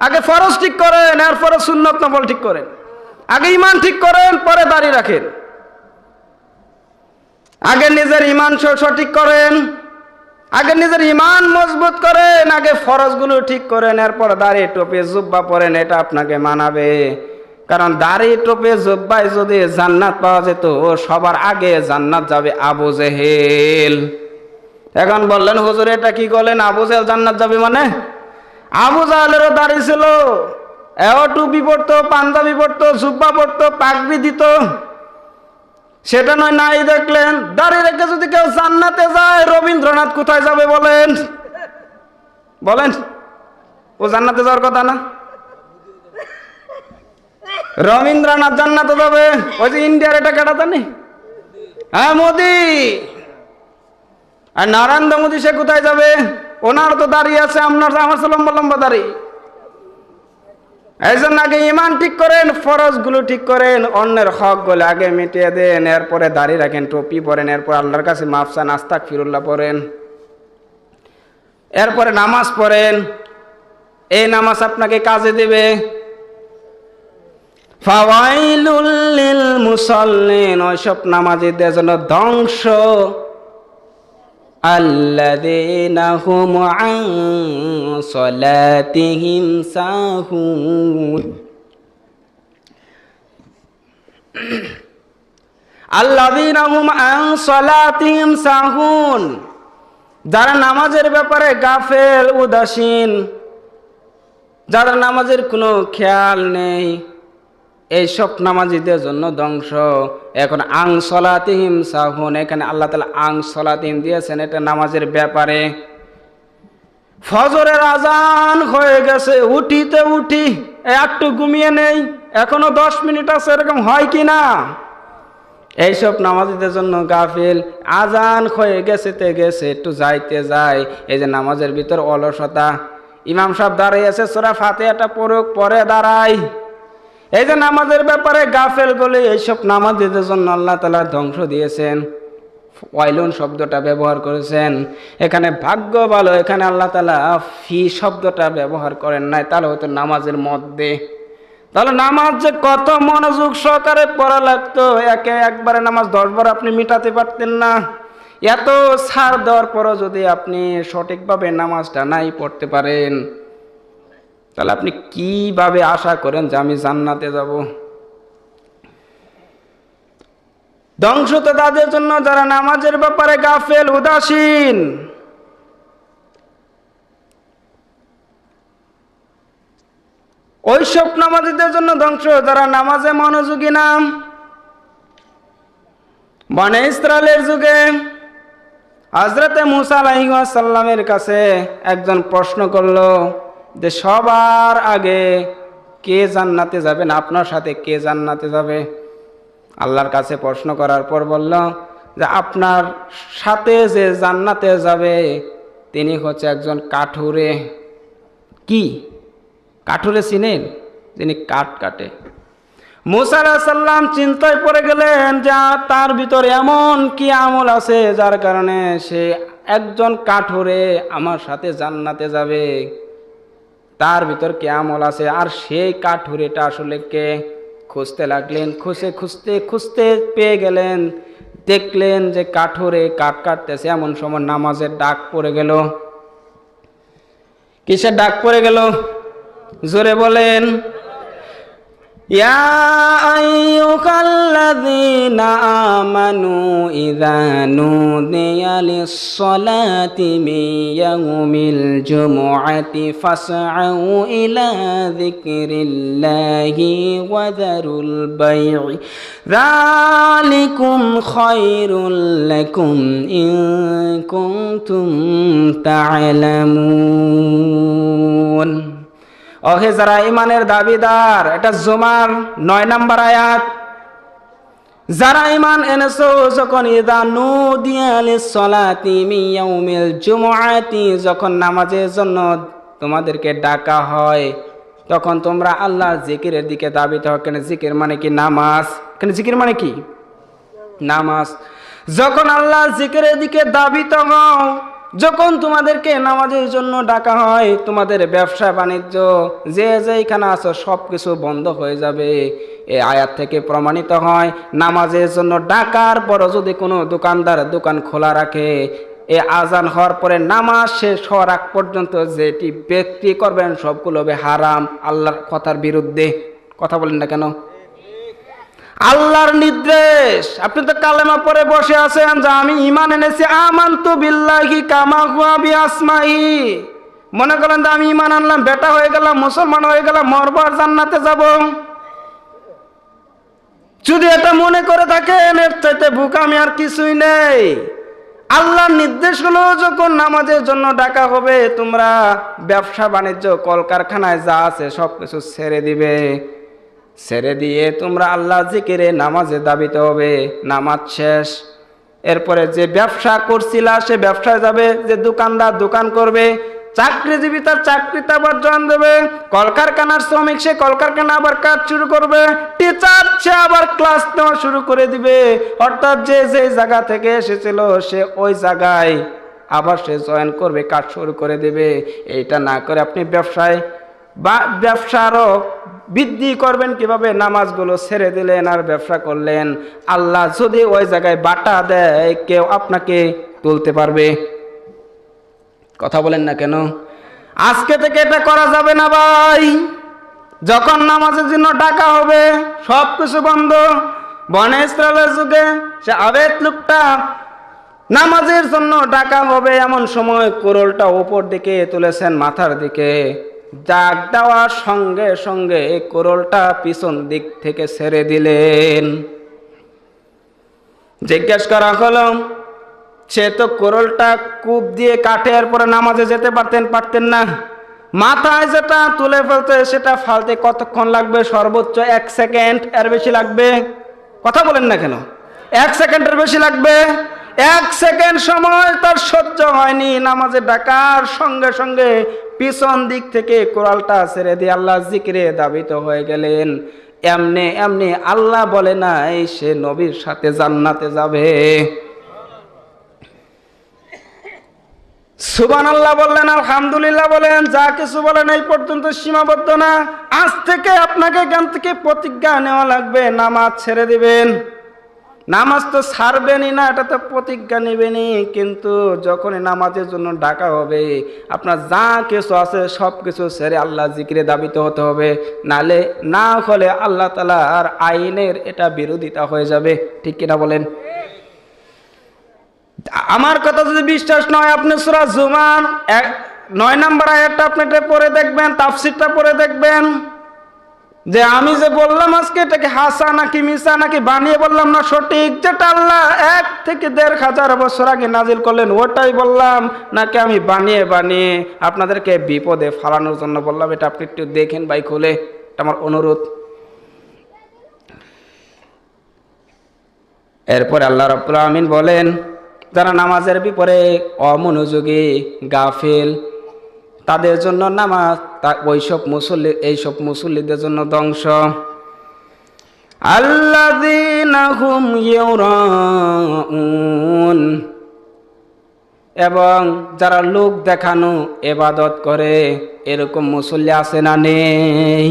আগে ফরজ ঠিক করেন, এরপরে সুন্নত নফল ঠিক করেন। আগে ঈমান ঠিক করেন, পরে দাড়ি রাখেন। আগে নিজের ঈমান সঠিক করেন, আগে নিজের ঈমান মজবুত করেন, আগে ফরজগুলো ঠিক করেন, এরপর দাড়ি টুপি জুব্বা পরেন, এটা আপনাকে মানাবে। কারণ দাড়ি টুপি জুব্বায় যদি জান্নাত পাওয়া যেত, সবার আগে জান্নাত যাবে আবু জেহেল। এখন বললেন হুজুর এটা কি করলেন, আবু জেহেল জান্নাত যাবে মানে? আবু জাহেলেরও দাড়ি ছিল, এও টুপি পরতো, পাঞ্জাবি পরতো, জুব্বা পরতো, পাগড়ি দিত, সেটা নয় নাই দেখলেন। দাড়ি রেখে যদি কেউ জান্নাতে যায়, রবীন্দ্রনাথ কোথায় যাবে বলেন? বলেন, ও জান্নাতে যাওয়ার কথা না? রবীন্দ্রনাথ জান্নাতে যাবে, ওই যে ইন্ডিয়ার এটা কেটা জানি, হ্যাঁ মোদি। আর নরেন্দ্র মোদী সে কোথায় যাবে? ওনার তো দাড়ি আছে, আমার তো লম্বা লম্বা দাড়ি। এই জন্য আগে ঈমান ঠিক করেন, ফরজগুলো ঠিক করেন, অন্যের হকগুলো আগে মিটিয়ে দেন, এরপরে দাড়ি রাখেন, টুপি পরেন, এরপর আল্লাহর কাছে মাফ চান, আস্তাগফিরুল্লাহ পড়েন, এরপরে নামাজ পড়েন। এই নামাজ আপনাকে কাজে দেবে। ফাওয়াইলুল লিল মুসাল্লিন, ওইসব নামাজীদের জন্য ধ্বংস। আল্লাযীনা হুম আন সালাতিহিম সাহুন, আল্লাযীনা হুম আন সালাতিহিম সাহুন, যারা নামাজের ব্যাপারে গাফেল, উদাসীন, যারা নামাজের কোনো খেয়াল নেই, এইসব নামাজীদের জন্য ধ্বংস। এখন আং সলাতিহিম সাহুন, এখানে আল্লাহ তাআলা আং সলাতিহিম দিয়েছেন, এটা নামাজের ব্যাপারে। ফজরের আজান হয়ে গেছে, উঠি একটু ঘুমিয়ে নেই, এখনো 10 মিনিট আছে, এরকম হয় কি না? এইসব নামাজীদের জন্য গাফিল। আজান হয়ে গেছে একটু যাইতে যায়, এই যে নামাজের ভিতর অলসতা। ইমাম সাহেব দাঁড়িয়েছে, সূরা ফাতিহাটা পড়ুক, পরে দাঁড়ায়। এই যে নামাজের ব্যাপারে গাফেল বলে, এইসব নামাজীদের জন্য আল্লাহ তাআলা ধ্বংস দিয়েছেন। ওয়াইলুন শব্দটা ব্যবহার করেছেন, এখানে ভাগ্য ভালো এখানে আল্লাহ তাআলা ফি শব্দটা ব্যবহার করেন নাই, তাহলে হয়তো নামাজের মধ্যে। তাহলে নামাজ যে কত মনোযোগ সহকারে পড়া লাগতো, একবারে নামাজ 10 বার আপনি মিটাতে পারতেন না। এত ছাড় দেওয়ার পরও যদি আপনি সঠিকভাবে নামাজটা নাই পড়তে পারেন, তাহলে আপনি কিভাবে আশা করেন যে আমি জান্নাতে যাব? ধ্বংস তো তাদের জন্য যারা নামাজের ব্যাপারে গাফেল, উদাসীন। ওইসব নামাজীদের জন্য ধ্বংস যারা নামাজে মনোযোগী না। বনে ইসরায়েলের যুগে হযরতে মুসা আলাইহিস সালামের কাছে একজন প্রশ্ন করলো যে সবার আগে কে জান্নাতে যাবেন, আপনার সাথে কে জান্নাতে যাবে? আল্লাহর কাছে প্রশ্ন করার পর বলল যে আপনার সাথে যে জান্নাতে যাবে তিনি হচ্ছে একজন কাঠুরে। কি কাঠুরে চিনেন? যিনি কাঠ কাটে। মুসা আলাইহিস সালাম চিন্তায় পড়ে গেলেন যে তার ভিতরে এমন কি আমল আছে যার কারণে সে একজন কাঠুরে আমার সাথে জান্নাতে যাবে। তার ভিতর কি আমল আছে, আর সেই কাঠুরেটা আসলে কে? খুঁজতে লাগলেন, খুঁজতে খুঁজতে পেয়ে গেলেন। দেখলেন যে কাঠুরে কাঠ কাটতেছে, এমন সময় নামাজের ডাক পড়ে গেল। কিসের ডাক পড়ে গেল? জোরে বলেন। ইয়া আইয়ুহাল্লাযীনা আমানু ইযা নুদিয়া লিস-সালাতি মিন ইয়াউমিল জুমুআতি ফাসআউ ইলা যিকরিল্লাহি ওয়া যারুল বাই'আ যালিকুম খায়রুল লাকুম ইন কুনতুম তা'লামুন। ওহে যারা ইমানের দাবিদার, এটা জুমার 9 নম্বর আয়াত। যারা ইমান এনেছো, যখন ইযা নুদিয়া লিস-সালাতি মিন ইয়াউমিল জুমুআতি, যখন নামাজের জন্য তোমাদেরকে ডাকা হয়, তখন তোমরা আল্লাহর জিকিরের দিকে দাবিত হও। কেন জিকির মানে কি? নামাজ। কেন জিকির মানে কি? নামাজ। যখন আল্লাহর জিকিরের দিকে দাবিত হও, যখন তোমাদেরকে নামাজের জন্য ডাকা হয়, তোমাদের ব্যবসা বাণিজ্য যে যেখানে আছো সব কিছু বন্ধ হয়ে যাবে। এই আয়াত থেকে প্রমাণিত হয় নামাজের জন্য ডাকার পরও যদি কোনো দোকানদার দোকান খোলা রাখে, এ আজান হওয়ার পরে নামাজ শেষ হওয়ার আগ পর্যন্ত যেটি বিক্রি করবেন সবগুলো হবে হারাম, আল্লাহর কথার বিরুদ্ধে। কথা বলেন না কেন? আল্লাহর নির্দেশ। আপনি তো কালেমা পড়ে বসে আছেন যে আমি ঈমান এনেছি, আমানতু বিল্লাহি কামা হুয়া বিআসমাহি। মনে করেন যে আমি ঈমান আনলাম, বেটা হয়ে গেলাম, মুসলমান হয়ে গেলাম, মরবো আর জান্নাতে যাব। যদি এটা মনে করে থাকেন, এর চাইতে বোকামি আর কিছুই নেই। আল্লাহর নির্দেশ হলো যখন নামাজের জন্য ডাকা হবে, তোমরা ব্যবসা বাণিজ্য কলকারখানায় যা আছে সবকিছু ছেড়ে দিবে। ছেড়ে দিয়ে তোমরা আল্লাহ জিকিরে নামাজে দাবিতে হবে। নামাজ শেষ, এরপরে যে ব্যবসা করছিলা সে ব্যবসায় যাবে, যে দোকানদার দোকান করবে, চাকরিজীবী তার চাকরিতে আবার জয়েন দেবে, কলকারখানার শ্রমিক সে কলকারখানা আবার কাজ শুরু করবে, টিচার সে আবার ক্লাস নেওয়া শুরু করে দিবে। অর্থাৎ যে যে জায়গা থেকে এসেছিল সে ওই জায়গায় আবার সে জয়েন করবে, কাজ শুরু করে দেবে। এইটা না করে আপনি ব্যবসায় বা ব্যবসারও বৃদ্ধি করবেন কিভাবে? নামাজগুলো ছেড়ে দিলেন আর ব্যবসা করলেন। আল্লাহ যদি ওই জায়গায় বাটা দেয়, কেউ আপনাকে তুলতে পারবে? কথা বলেন না কেন? আজকে থেকে এটা করা যাবে না ভাই। যখন নামাজের জন্য ডাকা হবে সব কিছু বন্ধ। বনে ইসরায়েলের যুগে সে আবেদ লোকটা নামাজের জন্য ডাকা হবে, এমন সময় কোরলটা উপর দিকে তুলেছেন মাথার দিকে। ডাক দেওয়ার সঙ্গে সঙ্গে এই কোরলটা পিছন দিক থেকে ছেড়ে দিলেন। জিজ্ঞেস করা হলো, সে তো কোরলটা কূপ দিয়ে কাটে, এরপরে নামাজে যেতে পারতেন না। মাথায় যেটা তুলে ফেলতে সেটা ফালতে কতক্ষণ লাগবে? সর্বোচ্চ 1 সেকেন্ড, এর বেশি লাগবে? কথা বলেন না কেন? 1 সেকেন্ডের বেশি লাগবে? 1 সেকেন্ড সময় তার সহ্য হয়নি। নামাজে ডাকার সঙ্গে সঙ্গে পিছন দিক থেকে কোরআনটা ছেড়ে দিয়ে আল্লাহ জিকিরে দাবিত হয়ে গেলেন। এমনি এমনি আল্লাহ বলে নাই সে নবীর সাথে জান্নাতে যাবে। সুবহানাল্লাহ বললেন, আলহামদুলিল্লাহ বলেন, যা কিছু বলেন এই পর্যন্ত সীমাবদ্ধ না। আজ থেকে আপনাকে এখান থেকে প্রতিজ্ঞা নেওয়া লাগবে, নামাজ ছেড়ে দিবেন। নামাজ তো ছাড়বেনই না, এটা তো প্রতিজ্ঞা নেবেনই। কিন্তু যখনই নামাজের জন্য ডাকা হবে, আপনার যা কিছু আছে সব কিছু ছেড়ে আল্লাহ জিকিরে দাবিত হতে হবে। নালে না হলে আল্লাহ তাআলা আর আইনের এটা বিরোধিতা হয়ে যাবে। ঠিক কিনা বলেন? আমার কথা যদি বিশ্বাস নয়, আপনি সূরা জুমার 9 নম্বর আয়াতটা আপনি পড়ে দেখবেন, তাফসীরটা পড়ে দেখবেন যে আমি যে বললাম আজকে এটাকে হাসা নাকি মিছা নাকি বানিয়ে বললাম না সঠিক, যেটা আল্লাহ 1 থেকে 1,500 বছর আগে নাজিল করলেন ওটাই বললাম, নাকি আমি বানিয়ে বানিয়ে আপনাদেরকে বিপদে ফালানোর জন্য বললাম। এটা আপনি একটু দেখেন ভাই খুলে, এটা আমার অনুরোধ। এরপরে আল্লাহ রাব্বুল আমিন বলেন, যারা নামাজের বিপরে অমনোযোগী গাফিল, তাদের জন্য নামাজ এইসব মুসল্লিদের জন্য ধ্বংস। আল্লাযীনা হুম ইউরাউন, এবং যারা লোক দেখানো ইবাদত করে, এরকম মুসল্লি আছে না নেই?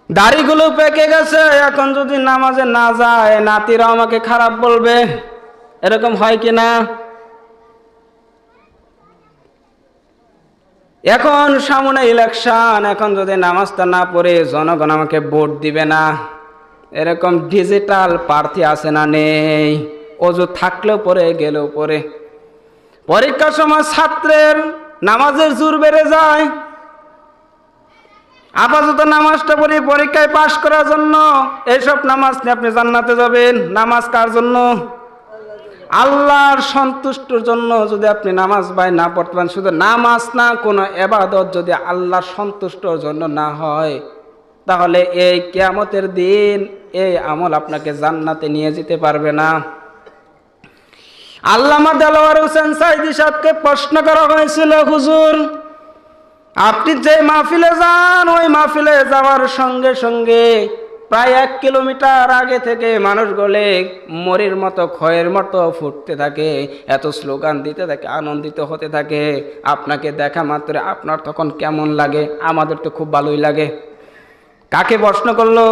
দাড়িগুলো পেকে গেছে, এখন যদি নামাজে না যায় নাতিরা আমাকে খারাপ বলবে, এরকম হয় কি না? এখন সামনে ইলেকশন, এখন যদি নামাজটা না পড়ে জনগণ আমাকে ভোট দিবে না, এরকম ডিজিটাল প্রার্থী আছে না নেই? অজু থাকলেও পরে গেলেও পরে। পরীক্ষার সময় ছাত্রের নামাজের জোর বেড়ে যায়, আপাতত নামাজটা পড়ে পরীক্ষায় পাশ করার জন্য, এইসব নামাজ নিয়ে আপনি জান্নাতে যাবেন। নামাজ কার জন্য? আল্লাহর সন্তুষ্টর জন্য। যদি আপনি নামাজ না পড়তে পারেন, শুধু নামাজ না, কোনো ইবাদত যদি আল্লাহর সন্তুষ্টর জন্য না হয়, তাহলে এই কিয়ামতের দিন এই আমল আপনাকে জান্নাতে নিয়ে যেতে পারবে না। আল্লামা দেলোয়ার হোসেন সাইদি সাহেবকে প্রশ্ন করা হয়েছিল, হুজুর আপনি যে মাহফিলে যান, ওই মাহফিলে যাওয়ার সঙ্গে সঙ্গে প্রায় 1 কিলোমিটার আগে থেকে মানুষগুলো মরির মতো ক্ষয়ের মতো ফুটতে থাকে, এত স্লোগান দিতে থাকে, আনন্দিত হতে থাকে, আপনাকে দেখা মাত্র আপনার তখন কেমন লাগে? আমাদের তো খুব ভালোই লাগে। কাকে প্রশ্ন করলো?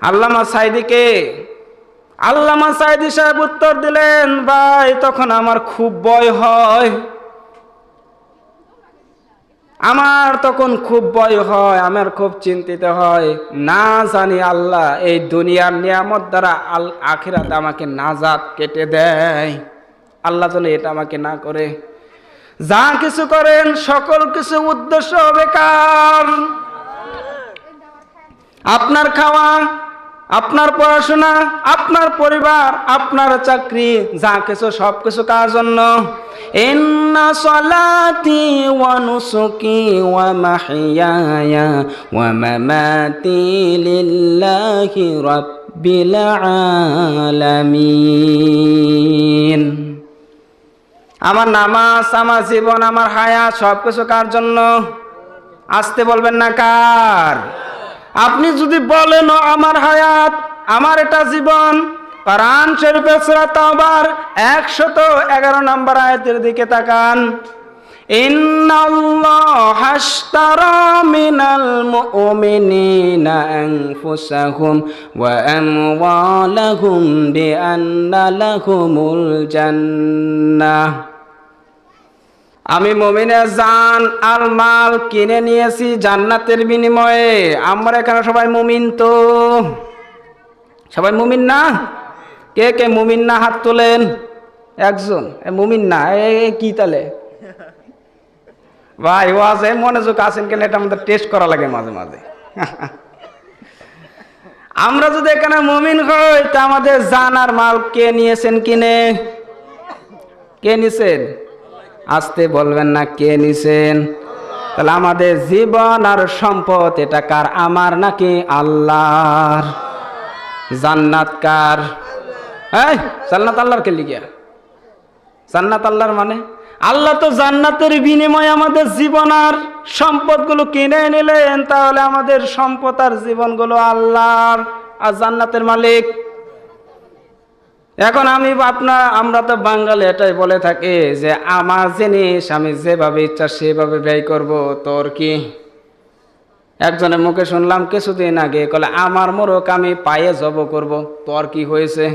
আল্লামা সাইদিকে। আল্লামা সাইদি সাহেব উত্তর দিলেন, ভাই তখন আমার খুব ভয় হয়, আমার তখন খুব ভয় হয়, আমার খুব চিন্তিত হয়, না জানি আল্লাহ এই দুনিয়ার নিয়ামত দ্বারা আখিরাতে আমাকে নাজাত কেটে দেয়। আল্লাহ যেন এটা আমাকে না করে। যা কিছু করেন সকল কিছু উদ্দেশ্য বেকার। আপনার খাওয়া, আপনার পড়াশোনা, আপনার পরিবার, আপনার চাকরি, যা কিছু সব কিছু কার জন্য? ইন্না সলাতি ওয়া নুসুকি ওয়া মাহইয়ায়া ওয়া মামাতি লিল্লাহি রাব্বিল আলামিন। আমার নামাজ, আমার জীবন, আমার হায়াত সব কিছু কার জন্য? আসতে বলবেন না কার? আপনি যদি বলেন আমার হায়াত, আমার এটা জীবন, কোরআন শরীফের সূরা তাওবার 111 নম্বর আয়াতের দিকে তাকান। ইন্নাল্লাহা আশতারা মিনাল মুমিনিনা আনফুসাহুম ওয়া আমওয়ালাহুম বিআন্না লাহুমুল জান্নাহ। আমি মুমিনের জান আর মাল কিনে নিয়েছি জান্নাতের বিনিময়ে। আমরা এখানে সবাই মুমিন তো? সবাই মুমিন না? কে কে মুমিন না হাত তোলেন? একজন মুমিন না, কি তাহলে ভাই? ওয়াজে মনোযোগ আছেন কেন? এটা আমাদের টেস্ট করা লাগে মাঝে মাঝে। আমরা যদি এখানে মুমিন হই, তা আমাদের জান আর মাল কে নিয়েছেন কিনে? কে নিছেন? আসতে বলবেন না, কে নিছেন? তাহলে আমাদের জীবন আর সম্পদ এটা কার? আমার নাকি আল্লাহর? জান্নাত কার? জান্নাত আল্লাহর। কে লিখিয়া জান্নাত আল্লাহর মানে? আল্লাহ তো জান্নাতের বিনিময়ে আমাদের জীবন আর সম্পদগুলো কিনে নিলেন, তাহলে আমাদের সম্পদ আর জীবনগুলো আল্লাহর, আর জান্নাতের মালিক। এখন আমরা তো বাঙালি এটাই বলে থাকি যে আমার জিনিস আমি যেভাবে ইচ্ছা সেভাবে ব্যয় করব, তোর কি? একজনের মুখে শুনলাম কিছুদিন আগে, কলে আমার মোরক আমি পায়ে জব করব, তোর কি হয়েছে?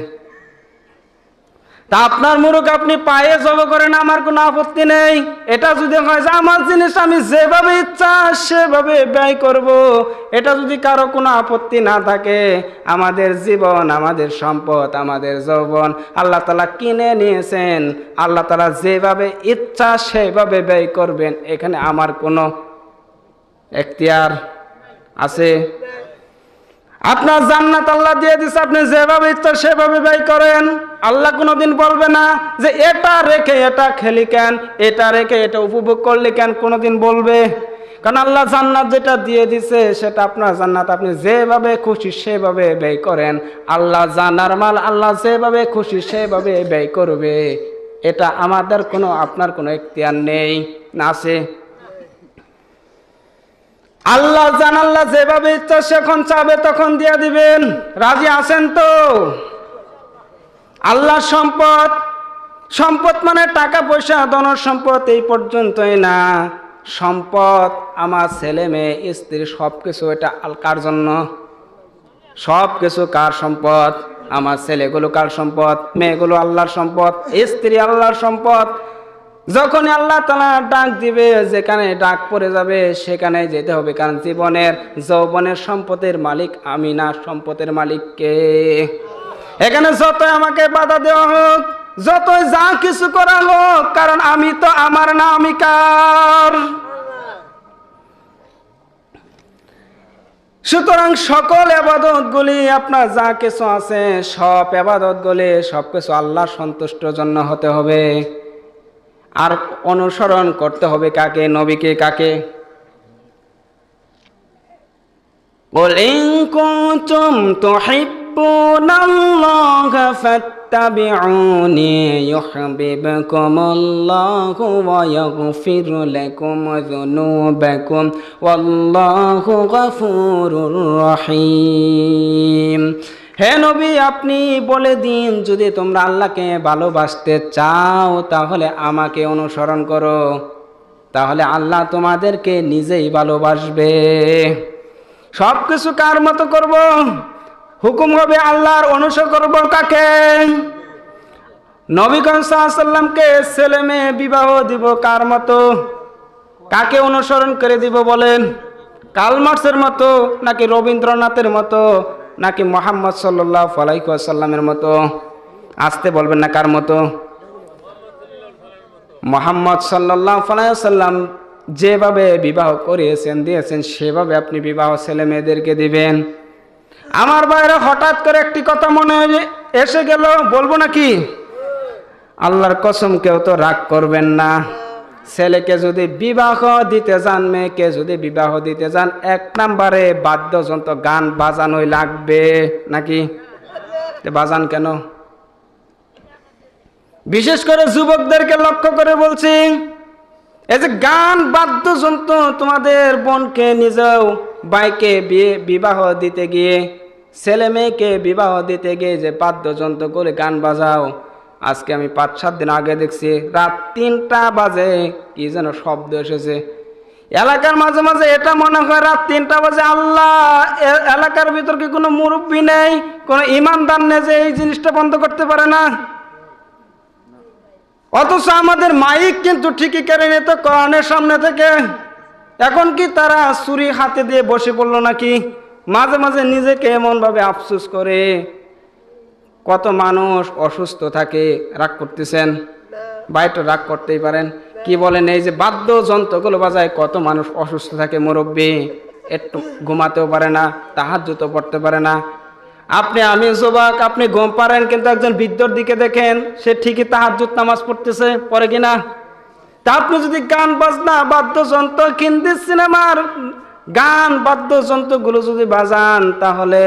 তা আপনার মোরক আপনি পায়ে জব করেন, আমার কোনো আপত্তি নেই। এটা যদি হয় যে আমার জিনিস আমি যেভাবে ইচ্ছা সেভাবে ব্যয় করব, এটা যদি কারো কোনো আপত্তি না থাকে, আমাদের জীবন, আমাদের সম্পদ, আমাদের যৌবন আল্লাহ তাআলা কিনে নিয়েছেন, আল্লাহ তাআলা যেভাবে ইচ্ছা সেভাবে ব্যয় করবেন, এখানে আমার কোনো এখতিয়ার আছে? আপনার জান্নাত আল্লাহ দিয়ে দিচ্ছে, আপনি যেভাবে ইচ্ছা সেভাবে ব্যয় করেন। আল্লাহ কোনোদিন বলবে না যে এটা রেখে এটা খেলি কেন, এটা রেখে এটা উপভোগ করলি কেন, কোনোদিন বলবে? কারণ আল্লাহ জান্নাত যেটা দিয়ে দিছে সেটা আপনার জান্নাত, আপনি যেভাবে খুশি সেভাবে ব্যয় করেন। আল্লাহ জানার মাল আল্লাহ যেভাবে খুশি সেভাবে ব্যয় করবে, এটা আমাদের কোনো আপনার কোনো এখতিয়ার নেই, না আছে? আল্লাহ জান, আল্লাহ যেভাবে ইচ্ছা যখন চাবে তখন দিয়ে দিবেন। রাজি আছেন তো? আল্লাহ সম্পদ, সম্পদ মানে টাকা পয়সা ধন সম্পদ এই পর্যন্তই না, সম্পদ আমার ছেলে মেয়ে স্ত্রী সবকিছু, এটা কার জন্য? সবকিছু কার সম্পদ? আমার ছেলেগুলো কার সম্পদ, মেয়েগুলো আল্লাহর সম্পদ, স্ত্রী আল্লাহর সম্পদ। যখনই আল্লাহ তাআলা ডাক দিবে, যেখানে ডাক পড়ে যাবে সেখানে যেতে হবে, কারণ জীবনের যৌবনের সম্পদের মালিক আমি না, সম্পদের মালিক কে? এখানে যতই আমাকে বাধা দেওয়া হোক, যতই যা কিছু করা হোক, কারণ আমি তো আমার না, আমি কার? সুতরাং সকল ইবাদত গুলি আপনার যা কিছু আছে সব ইবাদত গুলি সবকিছু আল্লাহ সন্তুষ্টর জন্য হতে হবে। আর অনুসরণ করতে হবে কাকে? নবীকে। কাকে? قُلْ إِن كُنتُمْ تُحِبُّونَ اللَّهَ فَاتَّبِعُونِي يُحْبِبْكُمُ اللَّهُ وَيَغْفِرْ لَكُمْ ذُنُوبَكُمْ وَاللَّهُ غَفُورٌ رَّحِيمٌ। হে নবী, আপনি বলে দিন, যদি তোমরা আল্লাহকে ভালোবাসতে চাও তাহলে আমাকে অনুসরণ করো, তাহলে আল্লাহ তোমাদেরকে নিজেই ভালোবাসবে। সব কিছু কার মতো করব? হুকুম হবে আল্লাহর, অনুসরণ করব কাকে? নবী করিম সাল্লাল্লাহু আলাইহি ওয়াসাল্লামকে ছেলে মেয়ে বিবাহ দিব কার মতো? কাকে অনুসরণ করে দিব বলেন? কার্ল মার্কসের মতো, নাকি রবীন্দ্রনাথের মতো, নাকি মুহাম্মদ সাল্লাল্লাহু আলাইহি ওয়াসাল্লামের মতো? আসতে বলবেন না, কার মতো? মুহাম্মদ সাল্লাল্লাহু আলাইহি ওয়াসাল্লাম যেভাবে বিবাহ করিয়েছেন দিয়েছেন সেভাবে আপনি বিবাহ ছেলে মেয়েদেরকে দিবেন। আমার বাইরে হঠাৎ করে একটি কথা মনে এসে গেল, বলবো নাকি? আল্লাহর কসম, কেউ তো রাগ করবেন না। ছেলেকে যদি বিবাহ দিতে যান, মেয়েকে যদি বিবাহ দিতে যান, এক নম্বরে বাদ্যযন্ত্র গান বাজানোই লাগবে, নাকি? বাজান কেন? বিশেষ করে যুবকদেরকে লক্ষ্য করে বলছি, এই যে গান বাদ্যযন্ত্র, তোমাদের বোনকে নিজেও বাইকে বিবাহ দিতে গিয়ে, ছেলে মেয়েকে বিবাহ দিতে গিয়ে যে বাদ্যযন্ত্র করে গান বাজাও, আজকে আমি 5-7 দিন আগে দেখছি রাত 3টা বাজে কি যেন শব্দ এসেছে এলাকার মাঝে মাঝে। এটা মনে হয় রাত 3টা বাজে, আল্লাহ, এলাকার ভিতর কি কোনো মুরব্বী নেই, কোনো ইমানদার নেই যে এই জিনিসটা বন্ধ করতে পারে না? অথচ আমাদের মাইক কিন্তু ঠিকই কেড়ে নিত কোরআনের সামনে থেকে। এখন কি তারা ছুরি হাতে দিয়ে বসে পড়লো নাকি? মাঝে মাঝে নিজেকে এমন ভাবে আফসোস করে। কত মানুষ অসুস্থ থাকে, রাগ করতেছেন? বাইরে রাগ করতেই পারেন। কি বলেন, এই যে বাদ্যযন্ত্রগুলো বাজায় কত মানুষ অসুস্থ থাকে, মুরব্বী, একটু ঘুমাতেও পারে না, তাহাজ্জুদও পড়তে পারে না। আমি যুবক, আপনি ঘুম পারেন, কিন্তু একজন বৃদ্ধর দিকে দেখেন, সে ঠিকই তাহাজ্জুদ নামাজ পড়তেছে, পড়ে কিনা? তা আপনি যদি গান বাজনা বাদ্যযন্ত্র, হিন্দি সিনেমার গান বাদ্যযন্ত্রগুলো যদি বাজান, তাহলে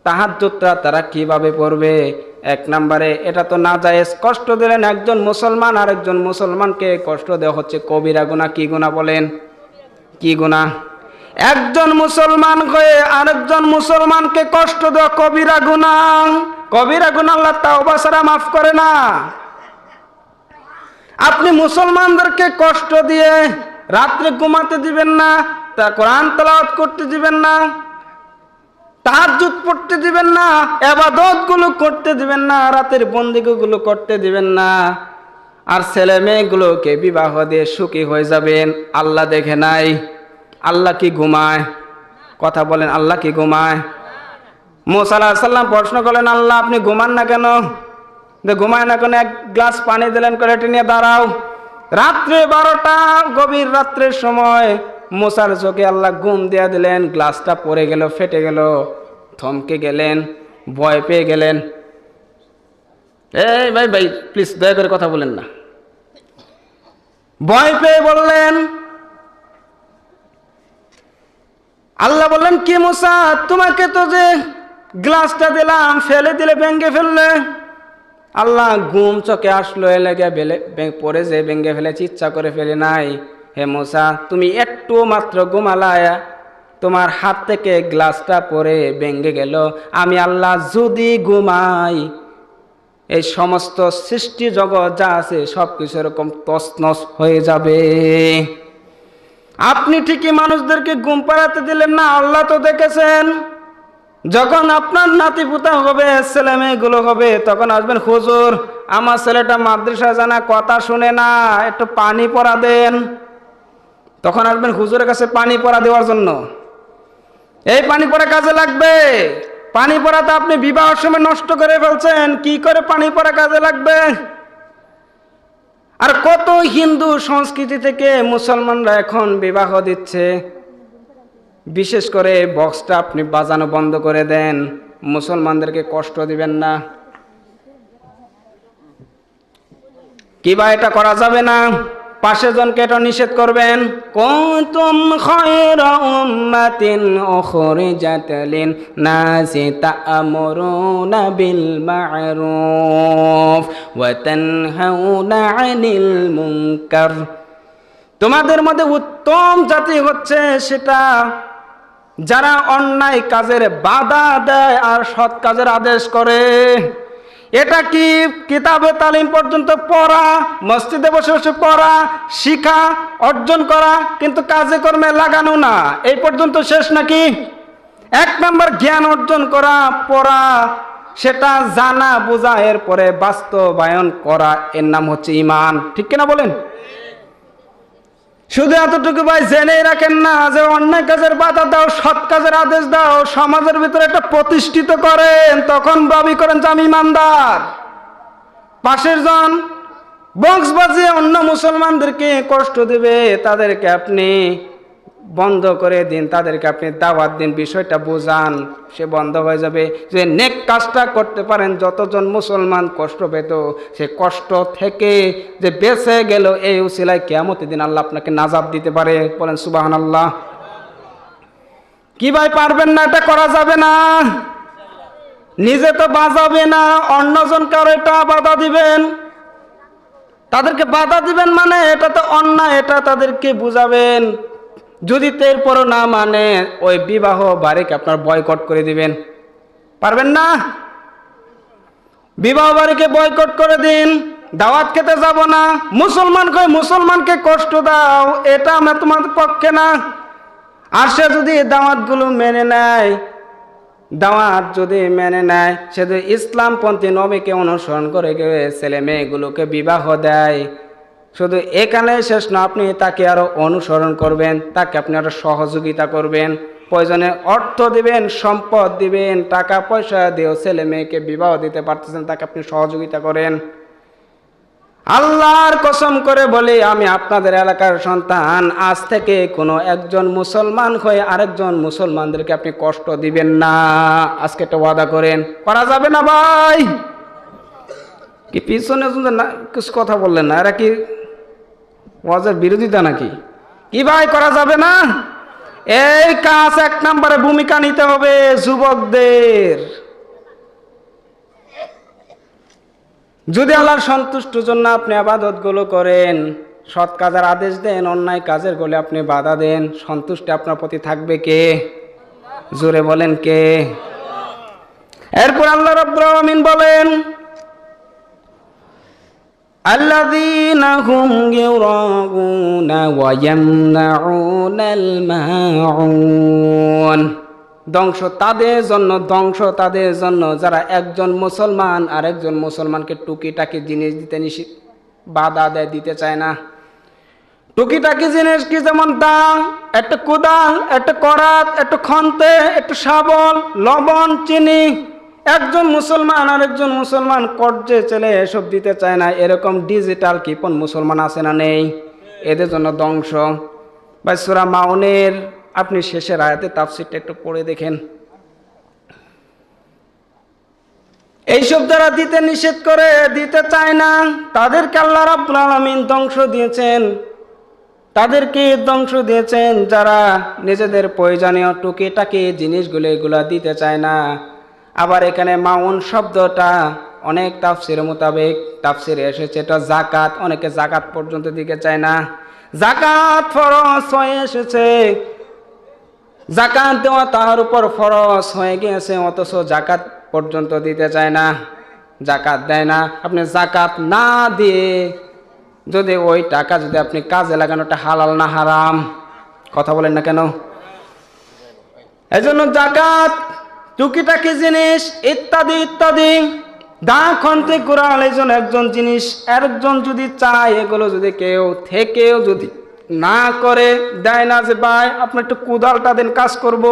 তাহাজ্জুদটা তারা কিভাবে পড়বে? এক নম্বরে এটা তো নাজায়েজ, কষ্ট দিলেন একজন মুসলমান আর একজন মুসলমানকে কষ্ট দেওয়া হচ্ছে কবিরা গুনাহ। কি গুনাহ বলেন? কি গুনাহ? একজন মুসলমান হয়ে আরেকজন মুসলমানকে কষ্ট দেওয়া কবিরা গুনাহ। কবিরা গুনাহ আল্লাহ তাওবা ছাড়া মাফ করে না। আপনি মুসলমানদেরকে কষ্ট দিয়ে রাত্রে ঘুমাতে দিবেন না, তা কোরআন তেলাওয়াত করতে দিবেন না, তাহাজ্জুদ পড়তে দিবেন না, ইবাদতগুলো করতে দিবেন না, রাতের বন্দেগীগুলো করতে দিবেন না। আর ছেলে মেয়েগুলোকে বিবাহ দিয়ে সুখী হয়ে যাবেন। আল্লাহ দেখে নাই? আল্লাহ কি ঘুমায়? কথা বলেন, আল্লাহ কি ঘুমায়? মুসা আলাইহিস সালাম প্রশ্ন করলেন, আল্লাহ আপনি ঘুমান না কেন? ঘুমায় না কেন? এক গ্লাস পানি দিলেন, করে এটা নিয়ে দাঁড়াও। রাত্রে 12টা, গভীর রাত্রের সময় মুসার চোখে আল্লাহ ঘুম দিয়া দিলেন, গ্লাসটা পড়ে গেল, ফেটে গেল, থমকে গেলেন, ভয় পেয়ে গেলেন। এই ভাই ভাই প্লিজ দয়া করে কথা বলেন না। ভয় পেয়ে বললেন, আল্লাহ বললেন, কি মুসা, তোমাকে তো যে গ্লাসটা দিলাম ফেলে দিলে, ভেঙে ফেললে। আল্লাহ ঘুম চোখে আসলো, এলাকা পরে যে ভেঙে ফেলেছি, ইচ্ছা করে ফেলে নাই। হে মুসা, তুমি একটু মাত্র ঘুমালায়া, তোমার হাত থেকে গ্লাসটা পরে ভেঙে গেল। আমি আল্লাহ যদি ঘুমাই, এই সমস্ত সৃষ্টি জগৎ যা আছে সবকিছু এরকম তছনছ হয়ে যাবে। আপনি ঠিকই মানুষদেরকে ঘুম পাড়াতে দিলেন না, আল্লাহ তো দেখেছেন। যখন আপনার নাতিপুতা হবে, ছেলে মেয়েগুলো হবে, তখন আসবেন, হুজুর আমার ছেলেটা মাদ্রাসা জানা, কথা শুনে না, একটু পানি পড়া দেন। তখন আসবেন হুজুরের কাছে পানি পড়া দেওয়ার জন্য। এই পানি পড়া কাজে লাগবে। পানি পড়াতে আপনি বিবাহের সময় নষ্ট করে ফেলছেন, কি করে পানি পড়া কাজে লাগবে? আর কত হিন্দু সংস্কৃতি থেকে মুসলমানরা এখন বিবাহ দিচ্ছে। বিশেষ করে বক্সটা আপনি বাজানো বন্ধ করে দেন, মুসলমানদেরকে কষ্ট দিবেন না। কিবা এটা করা যাবে না, পাশের জনকে এটা নিষেধ করবেন। কুনতুম খায়রা উম্মাতিন উখরিজাত লিন-নাসি তা'মুরুনা বিল মা'রুফ ওয়া তানহাউনা 'আনিল মুনকার। তোমাদের মধ্যে উত্তম জাতি হচ্ছে সেটা যারা অন্যায় কাজের বাধা দেয় আর সৎ কাজের আদেশ করে। এটা কি কিতাবে তালিম পর্যন্ত পড়া, মসজিদে বসে বসে পড়া, শিখা, অর্জন করা, কিন্তু কাজে কর্মে লাগানো না, এই পর্যন্ত শেষ নাকি? 1 নম্বর জ্ঞান অর্জন করা, পড়া, সেটা জানা বোঝা, এরপরে বাস্তবায়ন করা, এর নাম হচ্ছে ঈমান। ঠিক কিনা বলেন? শুধু এতটুকু ভাই জেনেই রাখেন না যে অন্যায় কাজের বাধা দাও, সৎ কাজের আদেশ দাও, সমাজের ভিতরে একটা প্রতিষ্ঠিত করেন, তখন দাবি করেন যে আমি ইমানদার। পাশের জন বক্স বাজিয়ে অন্য মুসলমানদেরকে কষ্ট দেবে, তাদেরকে আপনি বন্ধ করে দিন, তাদেরকে আপনি দাওয়াত দিন, বিষয়টা বোঝান, সে বন্ধ হয়ে যাবে। যে নেক কাজটা করতে পারেন, যতজন মুসলমান কষ্ট পেত, সে কষ্ট থেকে যে বেঁচে গেল, এই উসিলায় কিয়ামতের দিন আল্লাহ আপনাকে নাজাত দিতে পারে। বলেন সুবহানাল্লাহ। কি ভাই পারবেন না? এটা করা যাবে না। নিজে তো বাজাবে না, অন্যজনকে আর এটা বাধা দিবেন। তাদেরকে বাধা দিবেন মানে এটা তো অন্যায়, এটা তাদেরকে বুঝাবেন। যদি এরপরও না মানে, ওই বিবাহ বাড়িকে আপনার বয়কট করে দিবেন। পারবেন না? বিবাহ বাড়িকে বয়কট করে দিন, দাওয়াত খেতে যাব না। মুসলমানকে কষ্ট দাও, এটা আমরা তোমাদের পক্ষে না। আর সে যদি দাওয়াতগুলো মেনে নেয়, সে যদি ইসলামপন্থী নবীকে অনুসরণ করে ছেলে মেয়েগুলোকে বিবাহ দেয়, শুধু এখানে শেষ না, আপনি তাকে আরো অনুসরণ করবেন, তাকে আপনি আরো সহযোগিতা করবেন, প্রয়োজনে অর্থ দিবেন, সম্পদ দিবেন, টাকা পয়সা দিয়েও ছেলে মেয়েকে বিবাহ দিতে পারতেছেন, তাকে আপনি সহযোগিতা করেন। আল্লাহর কসম করে বলি, আমি আপনাদের এলাকার সন্তান, আজ থেকে কোনো একজন মুসলমান হয়ে আরেকজন মুসলমানদেরকে আপনি কষ্ট দিবেন না। আজকে একটা ওয়াদা করেন। করা যাবে না ভাই? কি পিছনে না কিছু কথা বললেন না? এরা কি ওয়াজের বিরোধিতা নাকি? কি ভাই করা যাবে না? এই কাজ 1 নম্বরে ভূমিকা নিতে হবে যুবকদের। যদি আল্লাহর সন্তুষ্টির জন্য আপনি ইবাদত গুলো করেন, সৎ কাজের আদেশ দেন, অন্যায় কাজের গলে আপনি বাধা দেন, সন্তুষ্টি আপনার প্রতি থাকবে কে? জোরে বলেন কে? এরপর আল্লাহ রাব্বুল আলামিন বলেন, আল্লাযীনা হুম ইউরাউনা ওয়া ইয়ামনাউনাল মাউন। ধ্বংস তাদের জন্য যারা একজন মুসলমান আর একজন মুসলমানকে টুকিটাকি জিনিস দিতে বাধা দেয়, দিতে চায় না। টুকিটাকি জিনিস কি? যেমন দাও, একটা কোদাল, একটা করাত, একটা খন্তে, একটা শাবল, লবণ, চিনি। একজন মুসলমান আর একজন মুসলমান কর্জে চলে এসব দিতে চায় না, এরকম ডিজিটাল কিপন মুসলমান আছে না নেই? এদের জন্য ধ্বংস। বা সূরা মাউনের আপনি শেষের আয়াতে তাফসীরটা একটু পড়ে দেখেন। এইসব যারা দিতে নিষেধ করে, দিতে চায় না, তাদেরকে আল্লাহ রাব্বুল আলামিন ধ্বংস দিয়েছেন। তাদেরকে ধ্বংস দিয়েছেন যারা নিজেদের প্রয়োজনীয় টুকিটাকি জিনিসগুলো এগুলা দিতে চায় না। আবার এখানে মাউন শব্দটা অনেক তাফসির মোতাবেক তাফসিরে এসেছে এটা যাকাত, অনেকে যাকাত পর্যন্ত দিতে চায় না। যাকাত ফরজ হয়ে এসেছে, যাকাত দেওয়া তাহার উপর ফরজ হয়ে গিয়েছে, অথচ যাকাত পর্যন্ত দিতে চায় না, যাকাত দেয় না। আপনি যাকাত না দিয়ে যদি ওই টাকা যদি আপনি কাজে লাগানোটা হালাল না হারাম? কথা বলেন না কেন? এজন্য যাকাত, টুকিটাকি জিনিস ইত্যাদি ইত্যাদি দা খন্তে কুড়াল, এই জন্য একজন জিনিস একজন যদি চায় এগুলো যদি কেউ থেকেও যদি না করে দেয় না, যে ভাই আপনি একটু কুদালটা দেন কাজ করব,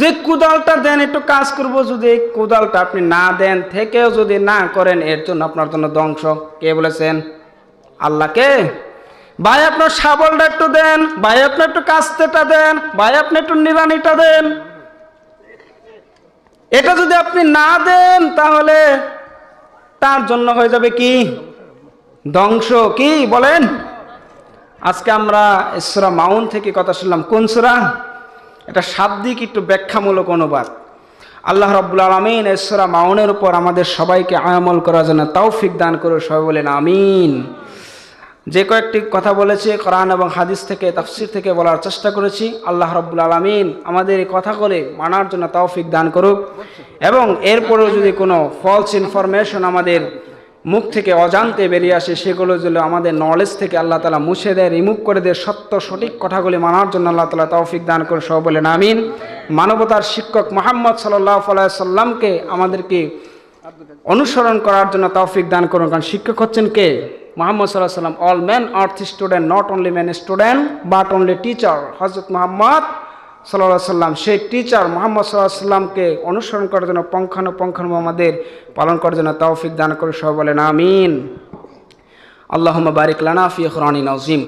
যে কুদালটা দেন একটু কাজ করব, যদি কুদালটা আপনি না দেন থেকেও যদি না করেন, এর জন্য আপনার জন্য ধ্বংস। কে বলেছেন? আল্লাহকে। ভাই আপনার শাবলটা একটু দেন, ভাই আপনি একটু কাস্তেটা দেন, ভাই আপনি একটু নিড়ানিটা দেন, এটা যদি আপনি না দেন তাহলে তার জন্য হয়ে যাবে কি? ধ্বংস। কি বলেন? আজকে আমরা সূরা মাউন থেকে কথা শুনলাম। কোন সূরা? এটা শাব্দিক একটু ব্যাখ্যামূলক অনুবাদ। আল্লাহ রাব্বুল আলামিন এই সূরা মাউনের উপর আমাদের সবাইকে আমল করার জন্য তৌফিক দান করুন। সবাই বলেন আমিন। যে কয়েকটি কথা বলেছি কোরআন এবং হাদিস থেকে, তাফসীর থেকে বলার চেষ্টা করেছি, আল্লাহ রাব্বুল আলামিন আমাদের এই কথাগুলি মানার জন্য তৌফিক দান করুক। এবং এরপরেও যদি কোনো ফলস ইনফরমেশন আমাদের মুখ থেকে অজান্তে বেরিয়ে আসে, সেগুলো যদি আমাদের নলেজ থেকে আল্লাহ তাআলা মুছে দেয়, রিমুভ করে দেয়, সত্য সঠিক কথাগুলি মানার জন্য আল্লাহ তাআলা তৌফিক দান করে। সব বলেন আমিন। মানবতার শিক্ষক মুহাম্মদ সাল্লাল্লাহু আলাইহি সাল্লামকে আমাদেরকে অনুসরণ করার জন্য তৌফিক দান করুন। কারণ শিক্ষক হচ্ছেন কে? মুহাম্মদ সাল্লাল্লাহু আলাইহি সাল্লাম। All man earth student, not only man student but only teacher. হযরত মুহাম্মদ সাল্লাল্লাহু আলাইহি সাল্লাম সেই টিচার মুহাম্মদ সাল্লাল্লাহু আলাইহি সাল্লামকে অনুসরণ করার জন্য পুঙ্খানুপুঙ্খানুভাবে আমাদের পালন করার জন্য তৌফিক দান করে। সবাই বলেন আমিন। আল্লাহুম্মা বারিক লানা ফি কুরআনিন আযীম।